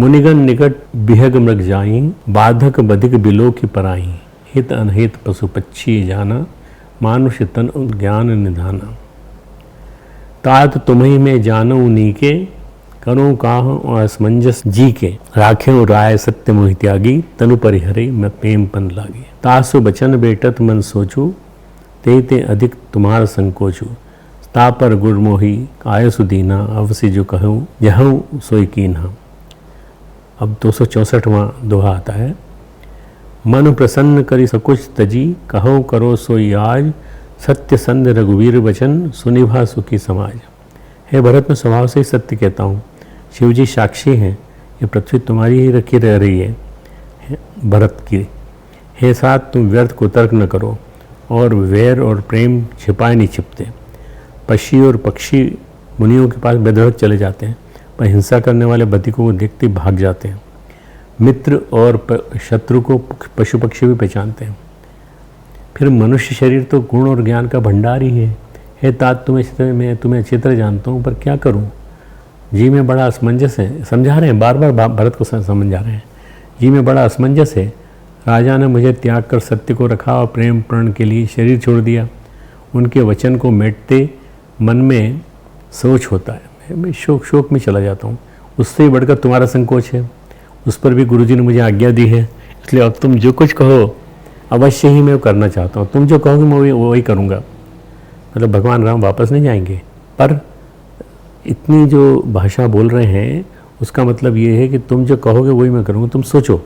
मुनिगण निकट बिहग मृग जाई, बाधक बधिक बिलो की पराई, हित अनहित पशु पक्षी जाना, मानुष तन ज्ञान निधाना। तात तुम्ही में जानू नीके, करो काह और असमंजस जी के, राखे राय सत्य मोहि त्यागी, तनु परिहरे मैं प्रेम पन लागी। तासु बचन बेटत मन सोचू, ते अधिक तुम्हार संकोचू, ता पर गुरमोही आयसु दीना, अवसी जो कहूँ यहूँ सोई कीन्हा। अब 264वां दोहा आता है। मन प्रसन्न करी सकुच तजी, कहो करो सोई आज, सत्य संध रघुवीर वचन, सुनिभा सुखी समाज। हे भरत, मैं स्वभाव से ही सत्य कहता हूँ, शिव जी साक्षी हैं, ये पृथ्वी तुम्हारी ही रखी रह रही है भरत की। हे साथ, तुम व्यर्थ को तर्क न करो और वैर और प्रेम छिपाए नहीं छिपते। पक्षी और पक्षी मुनियों के पास बेधड़क चले जाते हैं, पर हिंसा करने वाले बधिकों को देखते भाग जाते हैं। मित्र और शत्रु को पशु पक्षी भी पहचानते हैं। फिर मनुष्य शरीर तो गुण और ज्ञान का भंडार ही है। हे तात, मैं तुम्हें अच्छी तरह जानता हूँ, पर क्या करूँ, जी में बड़ा असमंजस है। समझा रहे हैं, बार बार भरत को समझा रहे हैं, जी में बड़ा असमंजस है। राजा ने मुझे त्याग कर सत्य को रखा और प्रेम प्रण के लिए शरीर छोड़ दिया। उनके वचन को मेटते मन में सोच होता है, मैं शोक में चला जाता हूँ। उससे ही बढ़कर तुम्हारा संकोच है, उस पर भी गुरुजी ने मुझे आज्ञा दी है, इसलिए अब तुम जो कुछ कहो अवश्य ही मैं करना चाहता हूँ। तुम जो कहोगे मैं वही करूँगा। मतलब भगवान राम वापस नहीं जाएंगे, पर इतनी जो भाषा बोल रहे हैं उसका मतलब ये है कि तुम जो कहोगे वही मैं करूँगा। तुम सोचो,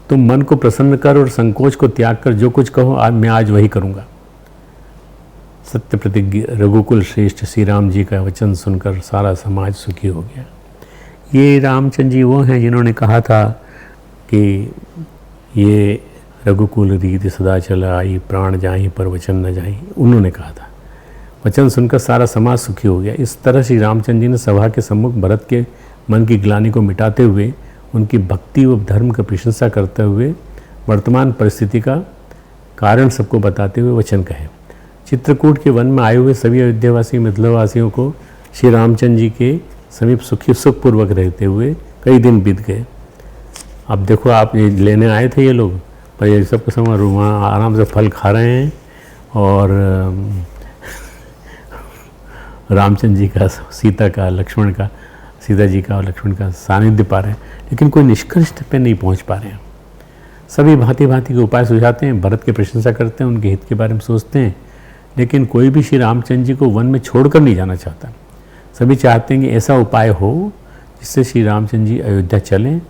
तुम मन को प्रसन्न कर और संकोच को त्याग कर जो कुछ कहो मैं आज वही करूँगा। सत्य प्रतिज्ञ रघुकुल श्रेष्ठ श्री राम जी का वचन सुनकर सारा समाज सुखी हो गया। ये रामचंद्र जी वो हैं जिन्होंने कहा था कि ये रघुकुल रीति सदा चल आई, प्राण जाई पर वचन न जाई। उन्होंने कहा था, वचन सुनकर सारा समाज सुखी हो गया। इस तरह श्री रामचंद्र जी ने सभा के सम्मुख भरत के मन की ग्लानि को मिटाते हुए उनकी भक्ति व धर्म की प्रशंसा करते हुए वर्तमान परिस्थिति का कारण सबको बताते हुए वचन कहे। चित्रकूट के वन में आए हुए सभी अयोध्यावासी मिथिलावासियों को श्री रामचंद्र जी के समीप सुखपूर्वक रहते हुए कई दिन बीत गए। अब देखो, आप ये लेने आए थे ये लोग, पर ये सबके समय वहाँ आराम से फल खा रहे हैं और रामचंद्र जी का, सीता जी का और लक्ष्मण का सानिध्य पा रहे हैं, लेकिन कोई निष्कर्ष पे नहीं पहुंच पा रहे हैं। सभी भांति भांति के उपाय सुझाते हैं, भरत की प्रशंसा करते हैं, उनके हित के बारे में सोचते हैं, लेकिन कोई भी श्री रामचंद्र जी को वन में छोड़कर नहीं जाना चाहता। सभी चाहते हैं कि ऐसा उपाय हो जिससे श्री रामचंद्र जी अयोध्या चलें,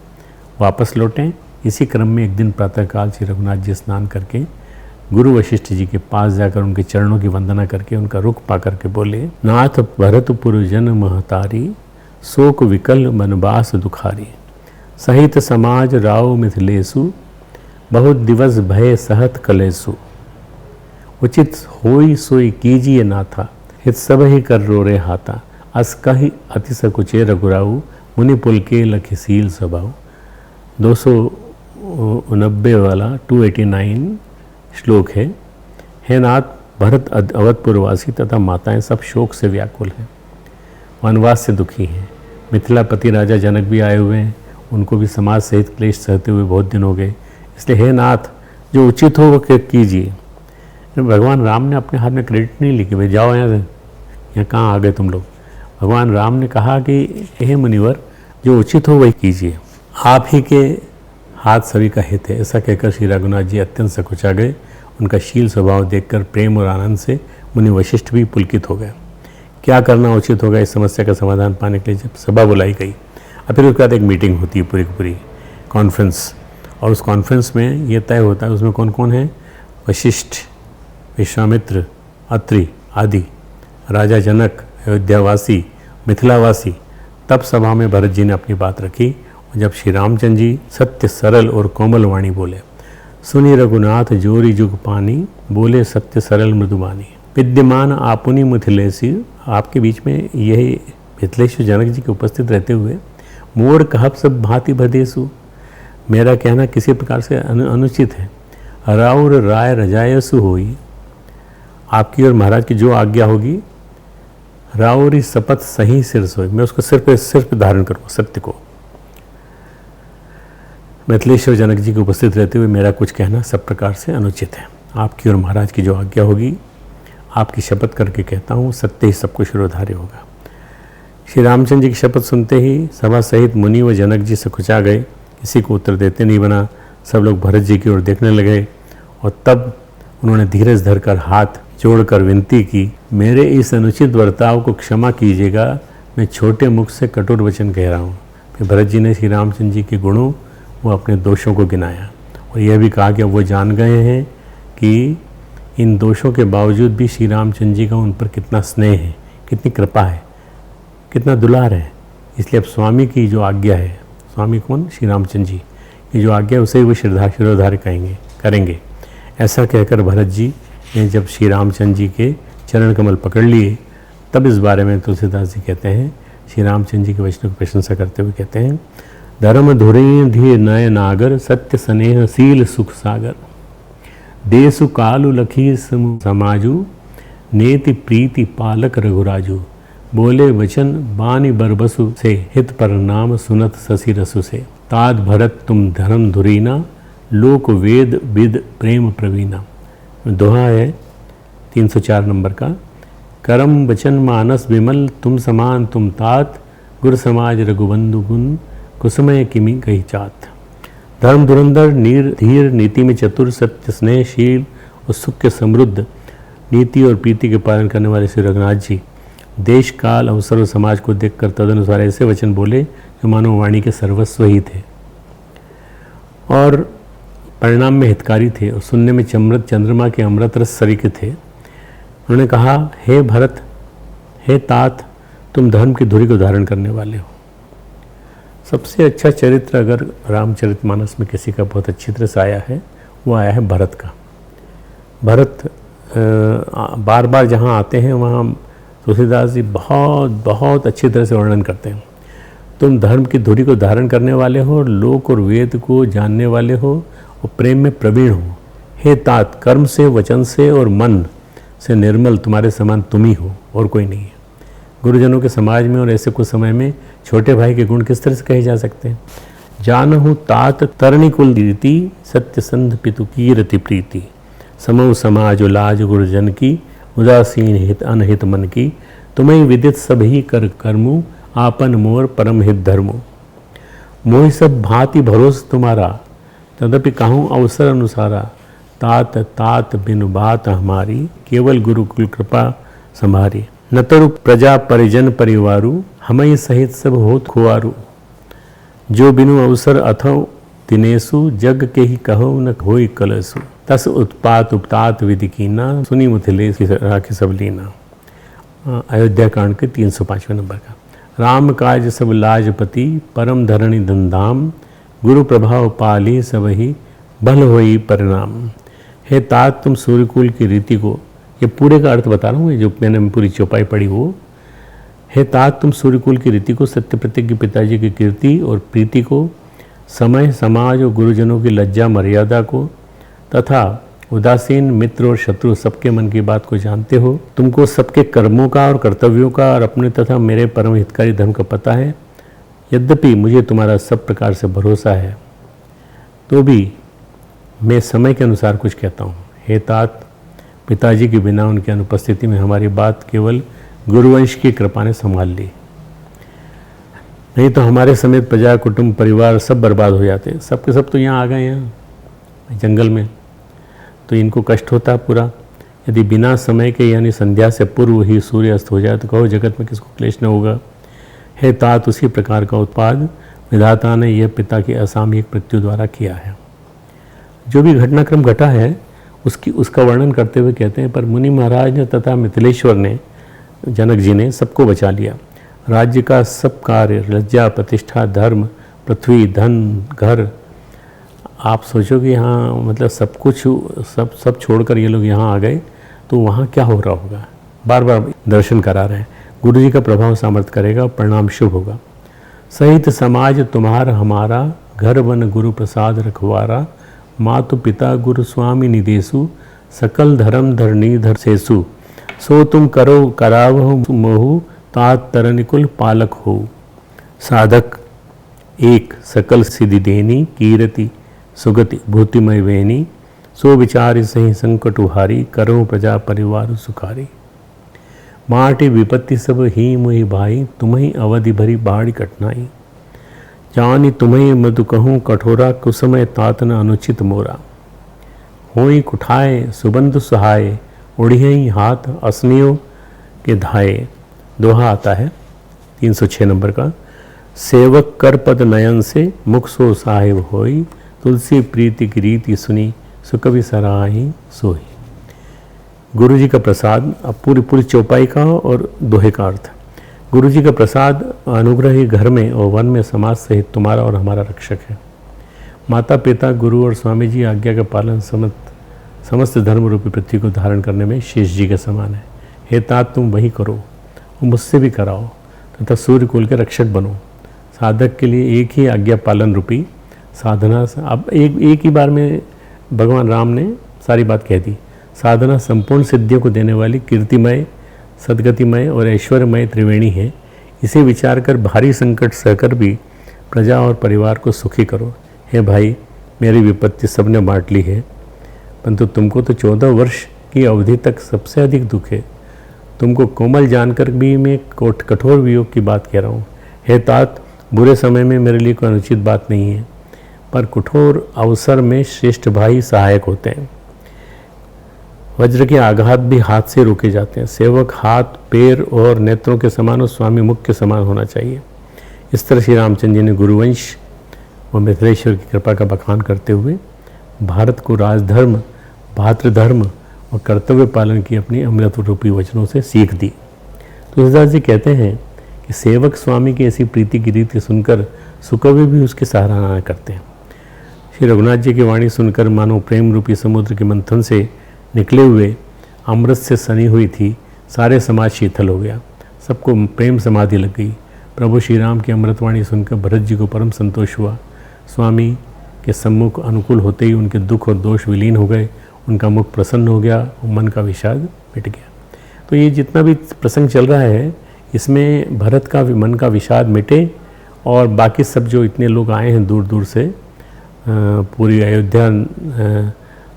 वापस लौटें। इसी क्रम में एक दिन प्रातःकाल श्री रघुनाथ जी स्नान करके गुरु वशिष्ठ जी के पास जाकर उनके चरणों की वंदना करके उनका रुख पा करके बोले, नाथ भरतपुर जन महतारी, शोक विकल मनबास दुखारी, सहित समाज राव मिथिलेसु, बहुत दिवस भय सहत कलेसु, उचित होई सोई कीजिए नाथा, हित सब ही कर रोरे हाथा, अस कहि अति सकुचे रघुराऊ, मुनि पुल के लखीसील स्वभाव। 290 वाला 289 श्लोक है। हे नाथ, भरत अवधपुरवासी तथा माताएं सब शोक से व्याकुल हैं, वनवास से दुखी हैं। मिथिलापति राजा जनक भी आए हुए हैं, उनको भी समाज सहित क्लेश सहते हुए बहुत दिन हो गए। इसलिए हे नाथ, जो उचित हो वो कीजिए। भगवान राम ने अपने हाथ में क्रेडिट नहीं ली कि भाई जाओ यहाँ से, यहाँ कहाँ आ गए तुम लोग। भगवान राम ने कहा कि हे मुनिवर, जो उचित हो वही कीजिए, आप ही के हाथ सभी का हित है। ऐसा कहकर श्री रघुनाथ जी अत्यंत सकुचा गए। उनका शील स्वभाव देखकर प्रेम और आनंद से मुनि वशिष्ठ भी पुलकित हो गए। क्या करना उचित होगा, इस समस्या का समाधान पाने के लिए जब सभा बुलाई गई, और फिर उसके बाद एक मीटिंग होती है, पूरी की पूरी कॉन्फ्रेंस, और उस कॉन्फ्रेंस में ये तय होता है उसमें कौन कौन है, वशिष्ठ, विश्वामित्र, अत्रि आदि, राजा जनक, अयोध्यावासी, मिथिलावासी। तब सभा में भरत जी ने अपनी बात रखी, और जब श्री रामचंद्र जी सत्य सरल और कोमल वाणी बोले, सुनी रघुनाथ जोरी जुग पानी, बोले सत्य सरल मृदुबानी, विद्यमान आपुनी मिथिलेसी। आपके बीच में यही मिथिलेश्वर जनक जी के उपस्थित रहते हुए, मोर कहब सब भांति भदेसु, मेरा कहना किसी प्रकार से अनुचित है। राउर राय रजायसु होई, आपकी और महाराज की जो आज्ञा होगी, राउरी शपथ सही सिर सोई, मैं उसको सिर पे धारण करूँ सत्य को। मिथिलेश्वर जनक जी के उपस्थित रहते हुए मेरा कुछ कहना सब प्रकार से अनुचित है। आपकी और महाराज की जो आज्ञा होगी, आपकी शपथ करके कहता हूँ, सत्य ही सबको शिरोधार्य होगा। श्री रामचंद्र जी की शपथ सुनते ही सभा सहित मुनि व जनक जी सकुचा गए, किसी को उत्तर देते नहीं बना। सब लोग भरत जी की ओर देखने लगे, और तब उन्होंने धीरज धरकर हाथ जोड़कर विनती की, मेरे इस अनुचित बर्ताव को क्षमा कीजिएगा, मैं छोटे मुख से कठोर वचन कह रहा हूँ। फिर भरत जी ने श्री रामचंद्र जी के गुणों व अपने दोषों को गिनाया, और यह भी कहा कि अब वो जान गए हैं कि इन दोषों के बावजूद भी श्री रामचंद्र जी का उन पर कितना स्नेह है, कितनी कृपा है, कितना दुलार है। इसलिए अब स्वामी की जो आज्ञा है, स्वामी कौन, श्री रामचंद्र जी की जो आज्ञा है, उसे वो शिरोधार्य करेंगे। ऐसा कहकर भरत जी ने जब श्री रामचंद्र जी के चरण कमल पकड़ लिए, तब इस बारे में तुलसीदास जी कहते हैं, श्री रामचंद्र जी के वचनों की प्रशंसा करते हुए कहते हैं, धर्म धुरी धीर नय नागर, सत्य स्नेह सील सुख सागर, देसु कालु लखी समाजू, नेति प्रीति पालक रघुराजू, बोले वचन बानी बरबसु से, हित पर नाम सुनत शशि रसु से, तात भरत तुम धर्म धुरीना, लोक वेद विद प्रेम प्रवीणा। दोहा है 304 नंबर का, करम वचन मानस विमल, तुम समान तुम तात, गुर समाज रघुबंधु गुण, कुसमय किमी कही चात। धर्म धुरंधर धीर, नीति में चतुर, सत्य स्नेहशील और सुख के समृद्ध, नीति और प्रीति के पालन करने वाले श्री रघुनाथ जी देश काल अवसर और समाज को देखकर तदनुसार ऐसे वचन बोले जो मानव वाणी के सर्वस्व ही थे और परिणाम में हितकारी थे और सुनने में चंद्रमा के अमृत रस सरीखे थे। उन्होंने कहा, हे भरत, हे तात, तुम धर्म की धुरी को धारण करने वाले हो। सबसे अच्छा चरित्र अगर रामचरितमानस में किसी का बहुत अच्छी तरह से आया है, वो आया है भरत का। भरत बार बार जहाँ आते हैं वहाँ तुलसीदास जी बहुत अच्छी तरह से वर्णन करते हैं। तुम धर्म की धुरी को धारण करने वाले हो, लोक और वेद को जानने वाले हो और प्रेम में प्रवीण हो। हे तात, कर्म से, वचन से और मन से निर्मल तुम्हारे समान तुम ही हो और कोई नहीं है। गुरुजनों के समाज में और ऐसे कुछ समय में छोटे भाई के गुण किस तरह से कहे जा सकते हैं। जानहु तात तरणी कुल रीति, सत्य संध पितु की रति प्रीति, समूह समाज लाज गुरुजन की, उदासीन हित अनहित मन की, तुम्हें विदित सभी कर कर्मु, आपन मोर परम हित धर्मु। मोहि सब भांति भरोस तुम्हारा, तदपि कहूँ अवसर अनुसारा, तात तात बिनु बात हमारी, केवल गुरुकुल कृपा संभारी। न तरु प्रजा परिजन परिवारु, हमई सहित सब होत खुआरु, जो बिनु अवसर अथो दिनेसु, जग के ही कहो न होई कलसु। तस उत्पात उपतात विधि कीना, सुनी मुथिलेश राखी सब लीना। अयोध्या कांड के 305वें नंबर का। राम काज सब लाजपति, परम धरणी धनधाम, गुरु प्रभाव पाली सबही, भल होई परिणाम। हे तात, तुम सूर्यकुल की रीति को, ये पूरे का अर्थ बता रहा हूँ, जो मैंने पूरी चौपाई पढ़ी वो। हे तात, तुम सूर्यकुल की रीति को, सत्य प्रतिज्ञ पिताजी की कीर्ति और प्रीति को, समय समाज और गुरुजनों की लज्जा मर्यादा को, तथा उदासीन मित्र और शत्रु सबके मन की बात को जानते हो। तुमको सबके कर्मों का और कर्तव्यों का और अपने तथा मेरे परम हितकारी धर्म का पता है। यद्यपि मुझे तुम्हारा सब प्रकार से भरोसा है, तो भी मैं समय के अनुसार कुछ कहता हूँ। हे तात, पिताजी के बिना उनकी अनुपस्थिति में हमारी बात केवल गुरुवंश की कृपा ने संभाल ली, नहीं तो हमारे समेत प्रजा कुटुंब परिवार सब बर्बाद हो जाते। सब के सब तो यहाँ आ गए हैं जंगल में, तो इनको कष्ट होता पूरा। यदि बिना समय के यानी संध्या से पूर्व ही सूर्य अस्त हो जाए तो कहो जगत में किसको क्लेश न होगा। हे तात, उसी प्रकार का उत्पाद विधाता ने यह पिता की असामयिक मृत्यु द्वारा किया है। जो भी घटनाक्रम घटा है उसका वर्णन करते हुए कहते हैं, पर मुनि महाराज ने तथा मिथिलेश्वर ने, जनक जी ने सबको बचा लिया। राज्य का सब कार्य, लज्जा प्रतिष्ठा धर्म पृथ्वी धन घर, आप सोचो कि यहाँ मतलब सब कुछ सब छोड़कर ये लोग यहाँ आ गए तो वहाँ क्या हो रहा होगा। बार बार दर्शन करा रहे हैं। गुरु जी का प्रभाव सामर्थ्य करेगा, परिणाम शुभ होगा। सहित समाज तुम्हार हमारा, घर वन गुरु प्रसाद रखवारा, मातु पिता गुरु स्वामी निदेशु, सकल धर्म धरणी धर सेसु, सो तुम करो करावहु मोहु, तात तरनिकुल पालक हो। साधक एक, सकल सिद्धि देनी, कीरति सुगति भूतिमय वेनी, सो विचार सही संकट उहारी, करो प्रजा परिवार सुखारी। माटी विपत्ति सब ही मुहि भाई, तुम्हें अवधि भरी बाढ़ कठिनाई, जानी तुम्हें मधु कहूँ कठोरा, कुसमय तात न अनुचित मोरा। होई कुठाए सुबंध सुहाए, उड़ियई हाथ असनियों के धाये। दोहा आता है 306 नंबर का। सेवक कर पद नयन से, मुख सो साहिब होई, तुलसी प्रीति की रीति सुनी, सुकवि सराही सोही। गुरु जी का प्रसाद, अब पूरी चौपाई का और दोहे का अर्थ। गुरु जी का प्रसाद अनुग्रह ही घर में और वन में समाज सहित तुम्हारा और हमारा रक्षक है। माता पिता गुरु और स्वामी जी आज्ञा का पालन समस्त धर्म रूपी पृथ्वी को धारण करने में शेष जी के समान है। हे तात, तुम वही करो और मुझसे भी कराओ तथा सूर्य कुल के रक्षक बनो। साधक के लिए एक ही आज्ञा पालन रूपी साधना। अब एक ही बार में भगवान राम ने सारी बात कह दी। साधना संपूर्ण सिद्धियों को देने वाली कीर्तिमय, सदगतिमय और ऐश्वर्यमय त्रिवेणी है। इसे विचार कर भारी संकट सहकर भी प्रजा और परिवार को सुखी करो। हे भाई, मेरी विपत्ति सबने बांट ली है, परंतु तुमको तो 14 वर्ष की अवधि तक सबसे अधिक दुख है। तुमको कोमल जानकर भी मैं कठोर वियोग की बात कह रहा हूँ। हे तात, बुरे समय में मेरे लिए कोई अनुचित बात नहीं है, पर कठोर अवसर में श्रेष्ठ भाई सहायक होते हैं। वज्र के आघात भी हाथ से रोके जाते हैं। सेवक हाथ, पैर और नेत्रों के समान और स्वामी मुख के समान होना चाहिए। इस तरह श्री रामचंद्र जी ने गुरुवंश और मिथिलेश्वर की कृपा का बखान करते हुए भारत को राजधर्म, भातृधर्म और कर्तव्य पालन की अपनी अमृत रूपी वचनों से सीख दी। तुलसीदास जी कहते हैं कि सेवक स्वामी की ऐसी प्रीति की रीति सुनकर सुकवि भी उसकी सराहना करते हैं। श्री रघुनाथ जी की वाणी सुनकर मानो प्रेम रूपी समुद्र के मंथन से निकले हुए अमृत से सनी हुई थी। सारे समाज शीतल हो गया, सबको प्रेम समाधि लग गई। प्रभु श्री राम की अमृतवाणी सुनकर भरत जी को परम संतोष हुआ। स्वामी के सम्मुख अनुकूल होते ही उनके दुख और दोष विलीन हो गए उनका मुख प्रसन्न हो गया, मन का विषाद मिट गया। तो ये जितना भी प्रसंग चल रहा है, इसमें भरत का मन का विषाद मिटे और बाकी सब जो इतने लोग आए हैं दूर दूर से, पूरी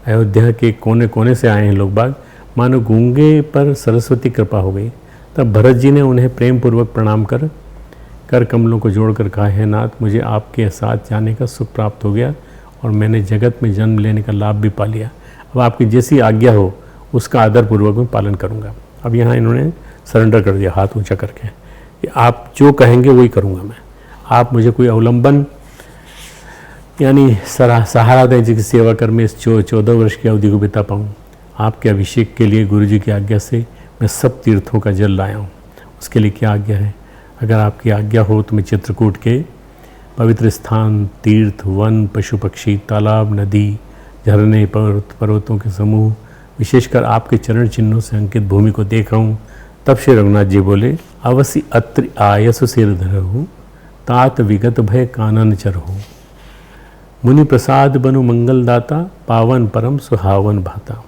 अयोध्या के कोने कोने से आए हैं लोग बाग, मानो गूंगे पर सरस्वती कृपा हो गई। तब भरत जी ने उन्हें प्रेम पूर्वक प्रणाम कर कमलों को जोड़कर कहा, है नाथ, मुझे आपके साथ जाने का सुख प्राप्त हो गया और मैंने जगत में जन्म लेने का लाभ भी पा लिया। अब आपकी जैसी आज्ञा हो उसका आदरपूर्वक मैं पालन करूँगा। अब यहाँ इन्होंने सरेंडर कर दिया हाथ ऊंचा करके कि आप जो कहेंगे वही करूँगा मैं। आप मुझे कोई अवलंबन यानी सहारा दें जिसकी सेवा कर मैं इस 14 वर्ष की अवधि को बिता पाऊँ। आपके अभिषेक के लिए गुरु जी की आज्ञा से मैं सब तीर्थों का जल लाया हूँ, उसके लिए क्या आज्ञा है? अगर आपकी आज्ञा हो तो मैं चित्रकूट के पवित्र स्थान, तीर्थ, वन, पशु पक्षी, तालाब, नदी, झरने, पर्वतों के समूह, विशेषकर आपके चरण चिन्हों से अंकित भूमि को देखा हूँ। तब श्री रघुनाथ जी बोले, अवश्य अत्रि आयसु सिर धरहु, तात विगत भय कानन चरहु, मुनि प्रसाद बनु मंगलदाता, पावन परम सुहावन भाता,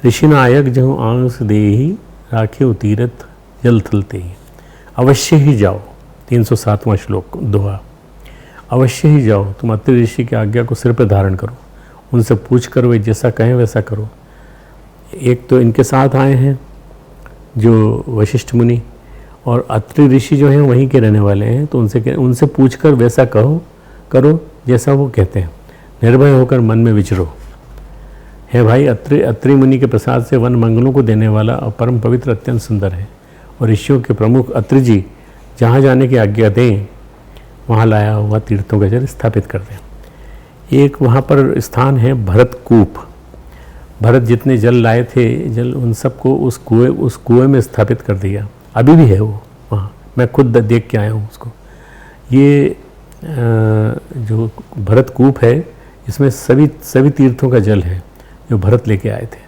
ऋषिनायक जहु आंस देहि, राखे तीरथ जल थलते ही। अवश्य ही जाओ, 307वां श्लोक दोहा। अवश्य ही जाओ, तुम अत्रि ऋषि की आज्ञा को सिर पर धारण करो, उनसे पूछ कर वे जैसा कहें वैसा करो। एक तो इनके साथ आए हैं जो वशिष्ठ मुनि, और अत्रि ऋषि जो हैं वहीं के रहने वाले हैं, तो उनसे पूछ कर वैसा करो जैसा वो कहते हैं। निर्भय होकर मन में विचरो। है भाई, अत्रि मुनि के प्रसाद से वन मंगलों को देने वाला और परम पवित्र अत्यंत सुंदर है, और ऋषियों के प्रमुख अत्रि जी जहाँ जाने की आज्ञा दें वहाँ लाया हुआ तीर्थों का जल स्थापित कर दें। एक वहाँ पर स्थान है भरतकूप। भरत जितने जल लाए थे, जल उन सबको उस कुएं में स्थापित कर दिया। अभी भी है वो वहाँ, मैं खुद देख के आया हूँ उसको। ये जो भरतकूप है, इसमें सभी तीर्थों का जल है जो भरत लेके आए थे।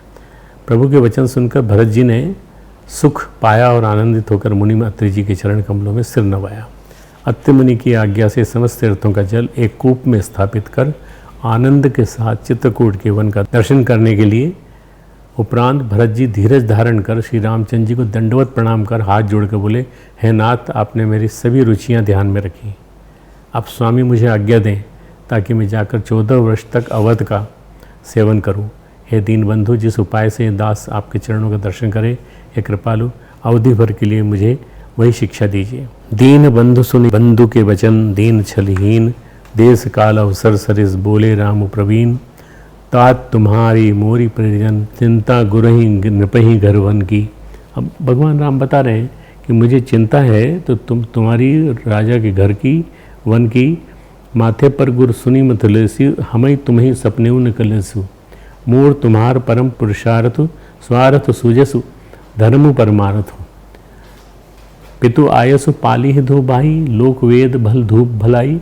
प्रभु के वचन सुनकर भरत जी ने सुख पाया और आनंदित होकर मुनि अत्रि जी के चरण कमलों में सिर नवाया। अत्रि मुनि की आज्ञा से समस्त तीर्थों का जल एक कूप में स्थापित कर आनंद के साथ चित्रकूट के वन का दर्शन करने के लिए उपरांत भरत जी धीरज धारण कर श्री रामचंद्र जी को दंडवत प्रणाम कर हाथ जोड़कर बोले, हे नाथ, आपने मेरी सभी रुचियां ध्यान में रखी। अब स्वामी मुझे आज्ञा दें ताकि मैं जाकर 14 वर्ष तक अवध का सेवन करूं। हे दीनबंधु, जिस उपाय से दास आपके चरणों का दर्शन करे, हे कृपालु, अवधि भर के लिए मुझे वही शिक्षा दीजिए। दीन बंधु सुनि बंधु के वचन, दीन छलहीन, देश काल अवसर सरिस बोले राम प्रवीण, तात तुम्हारी मोरी परिजन, चिंता गुरही नृपही घर वन की। अब भगवान राम बता रहे हैं कि मुझे चिंता है तो तुम्हारी राजा के घर की, वन की, माथे पर गुर सुनी मत लेसी, हमें तुम्हें सपने न कलेसु, मोर तुम्हार परम पुरुषार्थ, स्वार्थ सुजसु, धर्म परमार्थ, पितु आयसु पाली धो भाई, लोक वेद भल धूप भलाई,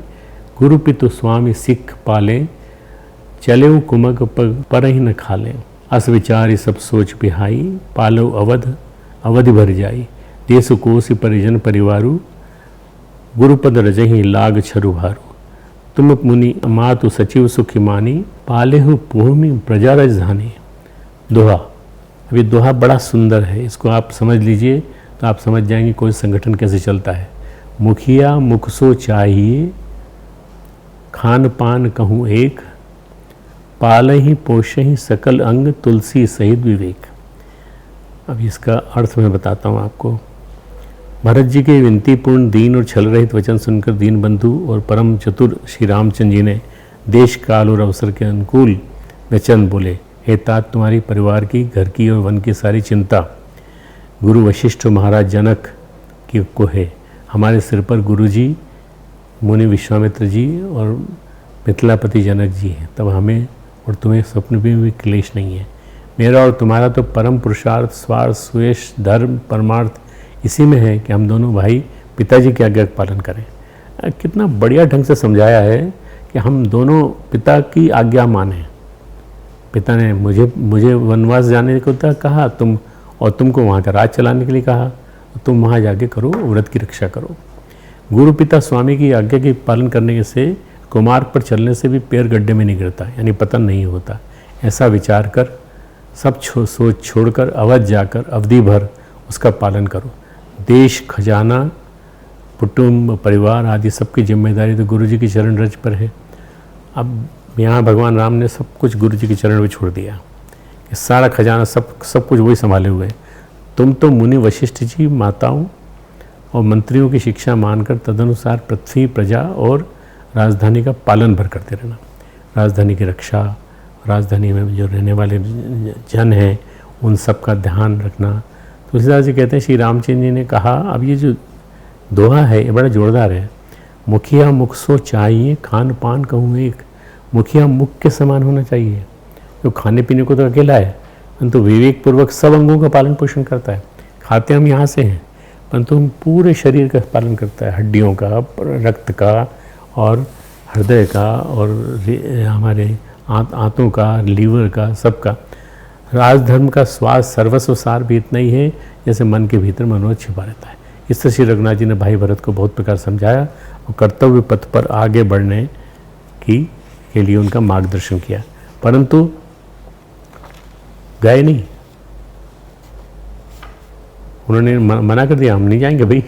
गुरु पितु स्वामी सिख पाले, चले कुमक पर ही न खाले, अस विचारी सब सोच बिहाई, पालो अवधि भर जाई, देश कोसि परिजन परिवारु, गुरुपद रजहि लाग छरु भारू, तुम मुनि मातु सचिव सुखी मानी, पाले हो भूमि प्रजा राजधानी। दोहा। अब ये दोहा बड़ा सुंदर है, इसको आप समझ लीजिए तो आप समझ जाएंगे कोई संगठन कैसे चलता है। मुखिया मुख सो चाहिए, खान पान कहूँ एक, पालहि पोषहि सकल अंग, तुलसी सहित विवेक। अब इसका अर्थ मैं बताता हूँ आपको। भरत जी के विनतीपूर्ण, दीन और छल रहित वचन सुनकर दीन बंधु और परम चतुर श्री रामचंद्र जी ने देश काल और अवसर के अनुकूल वचन बोले, हे तात, तुम्हारी परिवार की, घर की और वन की सारी चिंता गुरु वशिष्ठ महाराज जनक की को है। हमारे सिर पर गुरु जी, मुनि विश्वामित्र जी और मिथिलापति जनक जी हैं। तब हमें और तुम्हें स्वप्न में भी क्लेश नहीं है। मेरा और तुम्हारा तो परम पुरुषार्थ, स्वार्थ, सुयश, धर्म, परमार्थ इसी में है कि हम दोनों भाई पिताजी की आज्ञा का पालन करें। कितना बढ़िया ढंग से समझाया है कि हम दोनों पिता की आज्ञा माने। पिता ने मुझे वनवास जाने को कहा, तुमको वहाँ का राज चलाने के लिए कहा, तो तुम वहाँ जाके करो, व्रत की रक्षा करो। गुरु पिता स्वामी की आज्ञा के पालन करने से कुमार्ग पर चलने से भी पैर गड्ढे में नहीं गिरता, यानी पतन नहीं होता। ऐसा विचार कर सब सोच छोड़कर अवध जाकर अवधि भर उसका पालन करो। देश, खजाना, कुटुंब, परिवार आदि सबकी जिम्मेदारी तो गुरु जी की चरण रज पर है। अब यहाँ भगवान राम ने सब कुछ गुरु जी के चरण में छोड़ दिया कि सारा खजाना सब कुछ वही संभाले हुए। तुम तो मुनि वशिष्ठ जी, माताओं और मंत्रियों की शिक्षा मानकर तदनुसार पृथ्वी, प्रजा और राजधानी का पालन भर करते रहना। राजधानी की रक्षा, राजधानी में जो रहने वाले जन हैं उन सब का ध्यान रखना। तुलसीदास जी कहते हैं श्री रामचंद्र जी ने कहा, अब ये जो दोहा है ये बड़ा जोरदार है। मुखिया मुख सो चाहिए, खान पान कहूँ एक। मुखिया मुख के समान होना चाहिए, जो खाने पीने को तो अकेला है परंतु विवेक पूर्वक सब अंगों का पालन पोषण करता है। खाते हम यहाँ से हैं परंतु हम पूरे शरीर का पालन करता है, हड्डियों का, रक्त का और हृदय का और हमारे आंतों का, लीवर का, सबका। राजधर्म का स्वास्थ्य सर्वस्व सार भी इतना ही है जैसे मन के भीतर मनोरथ छिपा रहता है। इस तरह श्री रघुनाथ जी ने भाई भरत को बहुत प्रकार समझाया और कर्तव्य पथ पर आगे बढ़ने के लिए उनका मार्गदर्शन किया, परंतु गए नहीं। उन्होंने मना कर दिया, हम नहीं जाएंगे भाई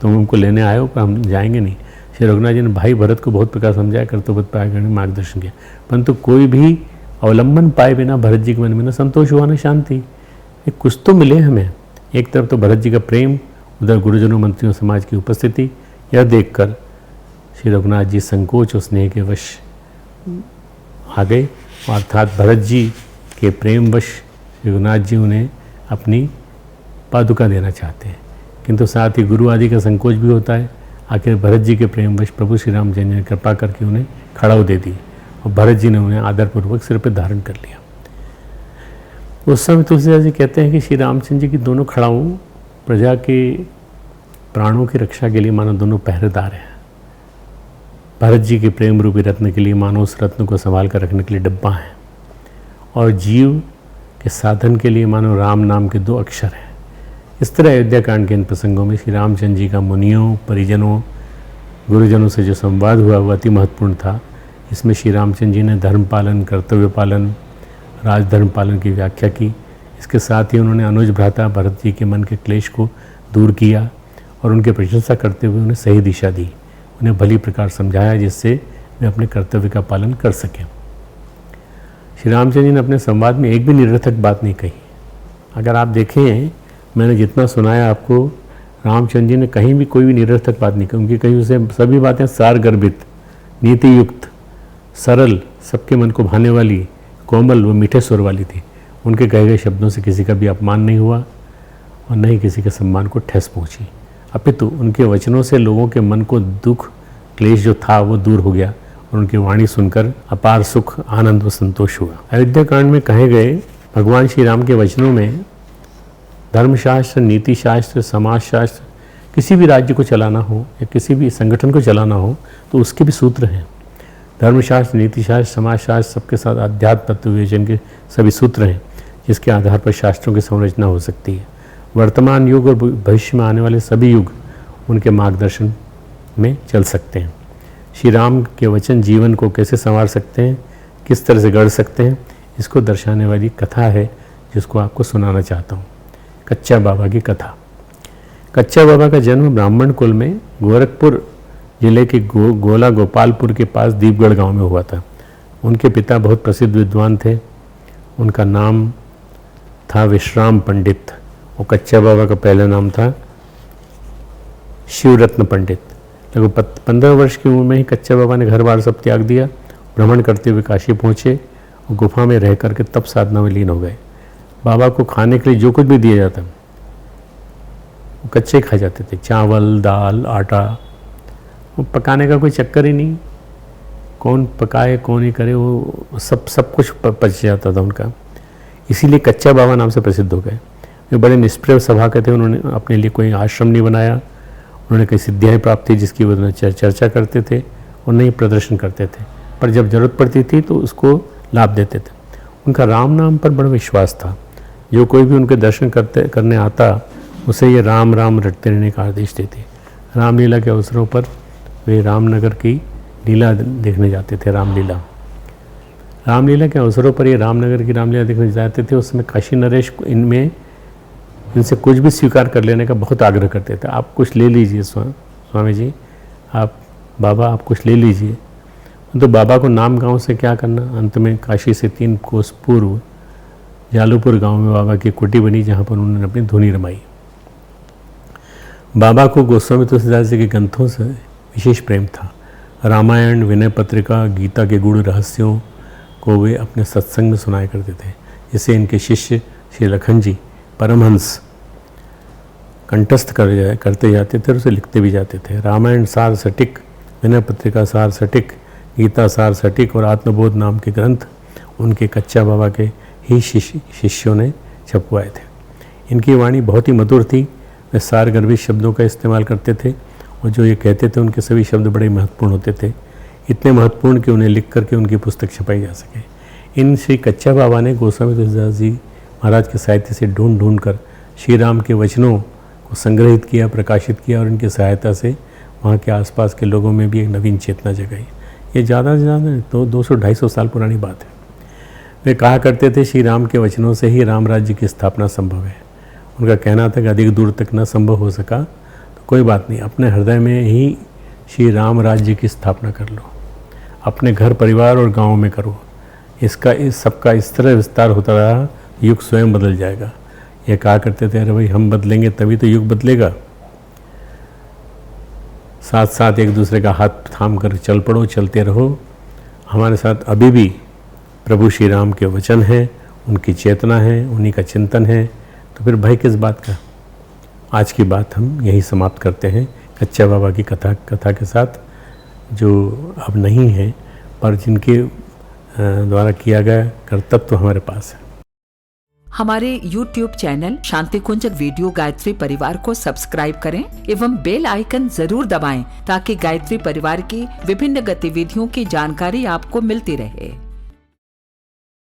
तुम हमको लेने आए हो पर हम जाएंगे नहीं। श्री रघुनाथ जी ने भाई भरत को बहुत प्रकार समझाया, कर्तव्य पथ पर आगे बढ़ने मार्गदर्शन किया, परंतु कोई भी अवलंबन पाए बिना भरत जी के मन में न संतोष हुआ न शांति। ये कुछ तो मिले हमें, एक तरफ तो भरत जी का प्रेम, उधर गुरुजनों, मंत्रियों, समाज की उपस्थिति। यह देखकर श्री रघुनाथ जी संकोच और स्नेह के वश आ गए, अर्थात भरत जी के प्रेमवश रघुनाथ जी उन्हें अपनी पादुका देना चाहते हैं, किंतु साथ ही गुरु आदि का संकोच भी होता है। आखिर भरत जी के प्रेमवश प्रभु श्री रामचंद्र ने कृपा करके उन्हें खड़ाऊ दे दी और भरत जी ने उन्हें आदरपूर्वक सिर पर धारण कर लिया। उस समय तुलसीदास जी कहते हैं कि श्री रामचंद्र जी की दोनों खड़ाऊ प्रजा के प्राणों की रक्षा के लिए मानो दोनों पहरेदार हैं। भरत जी के प्रेम रूपी रत्न के लिए मानो उस रत्न को संभाल कर रखने के लिए डब्बा है, और जीव के साधन के लिए मानो राम नाम के 2 अक्षर हैं। इस तरह अयोध्या कांड के इन प्रसंगों में श्री रामचंद्र जी का मुनियों, परिजनों, गुरुजनों से जो संवाद हुआ वह अति महत्वपूर्ण था। इसमें श्री रामचंद्र जी ने धर्म पालन, कर्तव्य पालन, राजधर्म पालन की व्याख्या की। इसके साथ ही उन्होंने अनुज भ्राता भरत जी के मन के क्लेश को दूर किया और उनकी प्रशंसा करते हुए उन्हें सही दिशा दी, उन्हें भली प्रकार समझाया जिससे वे अपने कर्तव्य का पालन कर सकें। श्री रामचंद्र जी ने अपने संवाद में एक भी निरर्थक बात नहीं कही। अगर आप देखें, मैंने जितना सुनाया आपको, रामचंद्र जी ने कहीं भी कोई भी निरर्थक बात नहीं कही। उनकी कहीं उसे सभी बातें सार गर्भित, नीति युक्त, सरल, सबके मन को भाने वाली, कोमल व मीठे स्वर वाली थी। उनके कहे गए शब्दों से किसी का भी अपमान नहीं हुआ और न ही किसी के सम्मान को ठेस पहुंची। अपितु उनके वचनों से लोगों के मन को दुख, क्लेश जो था वो दूर हो गया और उनकी वाणी सुनकर अपार सुख, आनंद व संतोष हुआ। अयोध्या कांड में कहे गए भगवान श्री राम के वचनों में धर्मशास्त्र, नीति शास्त्र, समाजशास्त्र, किसी भी राज्य को चलाना हो या किसी भी संगठन को चलाना हो तो उसके भी सूत्र हैं। धर्मशास्त्र, नीतिशास्त्र, समाजशास्त्र, सबके साथ अध्यात्म तत्व विवेचन के सभी सूत्र हैं जिसके आधार पर शास्त्रों की संरचना हो सकती है। वर्तमान युग और भविष्य में आने वाले सभी युग उनके मार्गदर्शन में चल सकते हैं। श्री राम के वचन जीवन को कैसे संवार सकते हैं, किस तरह से गढ़ सकते हैं, इसको दर्शाने वाली कथा है जिसको आपको सुनाना चाहता हूँ। कच्चा बाबा की कथा। कच्चा बाबा का जन्म ब्राह्मण कुल में गोरखपुर जिले के गोला गोपालपुर के पास दीपगढ़ गांव में हुआ था। उनके पिता बहुत प्रसिद्ध विद्वान थे। उनका नाम था विश्राम पंडित और कच्चा बाबा का पहला नाम था शिवरत्न पंडित। लगभग 15 वर्ष की उम्र में ही कच्चा बाबा ने घर बार सब त्याग दिया, भ्रमण करते हुए काशी पहुँचे और गुफा में रह करके तप साधना में लीन हो गए। बाबा को खाने के लिए जो कुछ भी दिया जाता वो कच्चे खा जाते थे, चावल, दाल, आटा। वो पकाने का कोई चक्कर ही नहीं, कौन पकाए कौन ही करे, वो सब कुछ पच जाता था उनका। इसीलिए कच्चा बाबा नाम से प्रसिद्ध हो गए। वे बड़े निष्प्रय सभा के थे। उन्होंने अपने लिए कोई आश्रम नहीं बनाया। उन्होंने कई सिद्धियाँ प्राप्त थी जिसकी वो चर्चा करते थे और नहीं प्रदर्शन करते थे, पर जब जरूरत पड़ती थी तो उसको लाभ देते थे। उनका राम नाम पर बड़ा विश्वास था। जो कोई भी उनके दर्शन करने आता उसे ये राम राम रटते रहने का आदेश देते। रामलीला के अवसरों पर वे रामनगर की लीला देखने जाते थे। रामलीला रामलीला के अवसरों पर ये रामनगर की रामलीला देखने जाते थे। उसमें काशी नरेश इनसे कुछ भी स्वीकार कर लेने का बहुत आग्रह करते थे। आप कुछ ले लीजिए स्वामी जी, आप बाबा आप कुछ ले लीजिए। तो बाबा को नाम गांव से क्या करना। अंत में काशी से 3 कोस पूर्व जालूपुर गांव में बाबा की कुटी बनी, जहां पर उन्होंने अपनी धुनी रमाई। बाबा को गोस्वामी तुलसीदास जी के ग्रंथों से विशेष प्रेम था। रामायण, विनय पत्रिका, गीता के गूढ़ रहस्यों को वे अपने सत्संग में सुनाया करते थे, जिसे इनके शिष्य श्री लखन जी परमहंस कंठस्थ करते जाते थे और उसे लिखते भी जाते थे। रामायण सार सटीक, विनय पत्रिका सार सटीक, गीता सार सटीक और आत्मबोध नाम के ग्रंथ उनके कच्चा बाबा के ही शिष्यों ने छपवाए थे। इनकी वाणी बहुत ही मधुर थी। वे सारगर्भित शब्दों का इस्तेमाल करते थे और जो ये कहते थे उनके सभी शब्द बड़े महत्वपूर्ण होते थे, इतने महत्वपूर्ण कि उन्हें लिख करके उनकी पुस्तक छपाई जा सके। इन श्री कच्चा बाबा ने गोस्वामी तुलसीदास जी महाराज के साहित्य से ढूंढ कर श्री राम के वचनों को संग्रहित किया, प्रकाशित किया और इनकी सहायता से वहाँ के आसपास के लोगों में भी एक नवीन चेतना जगाई। ये ज़्यादा से ज़्यादा तो 200-250 साल पुरानी बात है। वे कहा करते थे श्री राम के वचनों से ही राम राज्य की स्थापना संभव है। उनका कहना था कि अधिक दूर तक न संभव हो सका तो कोई बात नहीं, अपने हृदय में ही श्री राम राज्य की स्थापना कर लो, अपने घर परिवार और गाँव में करो। इस सबका इस तरह विस्तार होता रहा, युग स्वयं बदल जाएगा। ये कहा करते थे, अरे भाई हम बदलेंगे तभी तो युग बदलेगा। साथ साथ एक दूसरे का हाथ थाम कर चल पड़ो, चलते रहो। हमारे साथ अभी भी प्रभु श्री राम के वचन हैं, उनकी चेतना है, उन्हीं का चिंतन है, तो फिर भय किस बात का। आज की बात हम यही समाप्त करते हैं कच्चा बाबा की कथा के साथ, जो अब नहीं है पर जिनके द्वारा किया गया कर्तव्य तो हमारे पास है। हमारे YouTube चैनल शांति कुंज वीडियो गायत्री परिवार को सब्सक्राइब करें एवं बेल आइकन जरूर दबाएं ताकि गायत्री परिवार की विभिन्न गतिविधियों की जानकारी आपको मिलती रहे।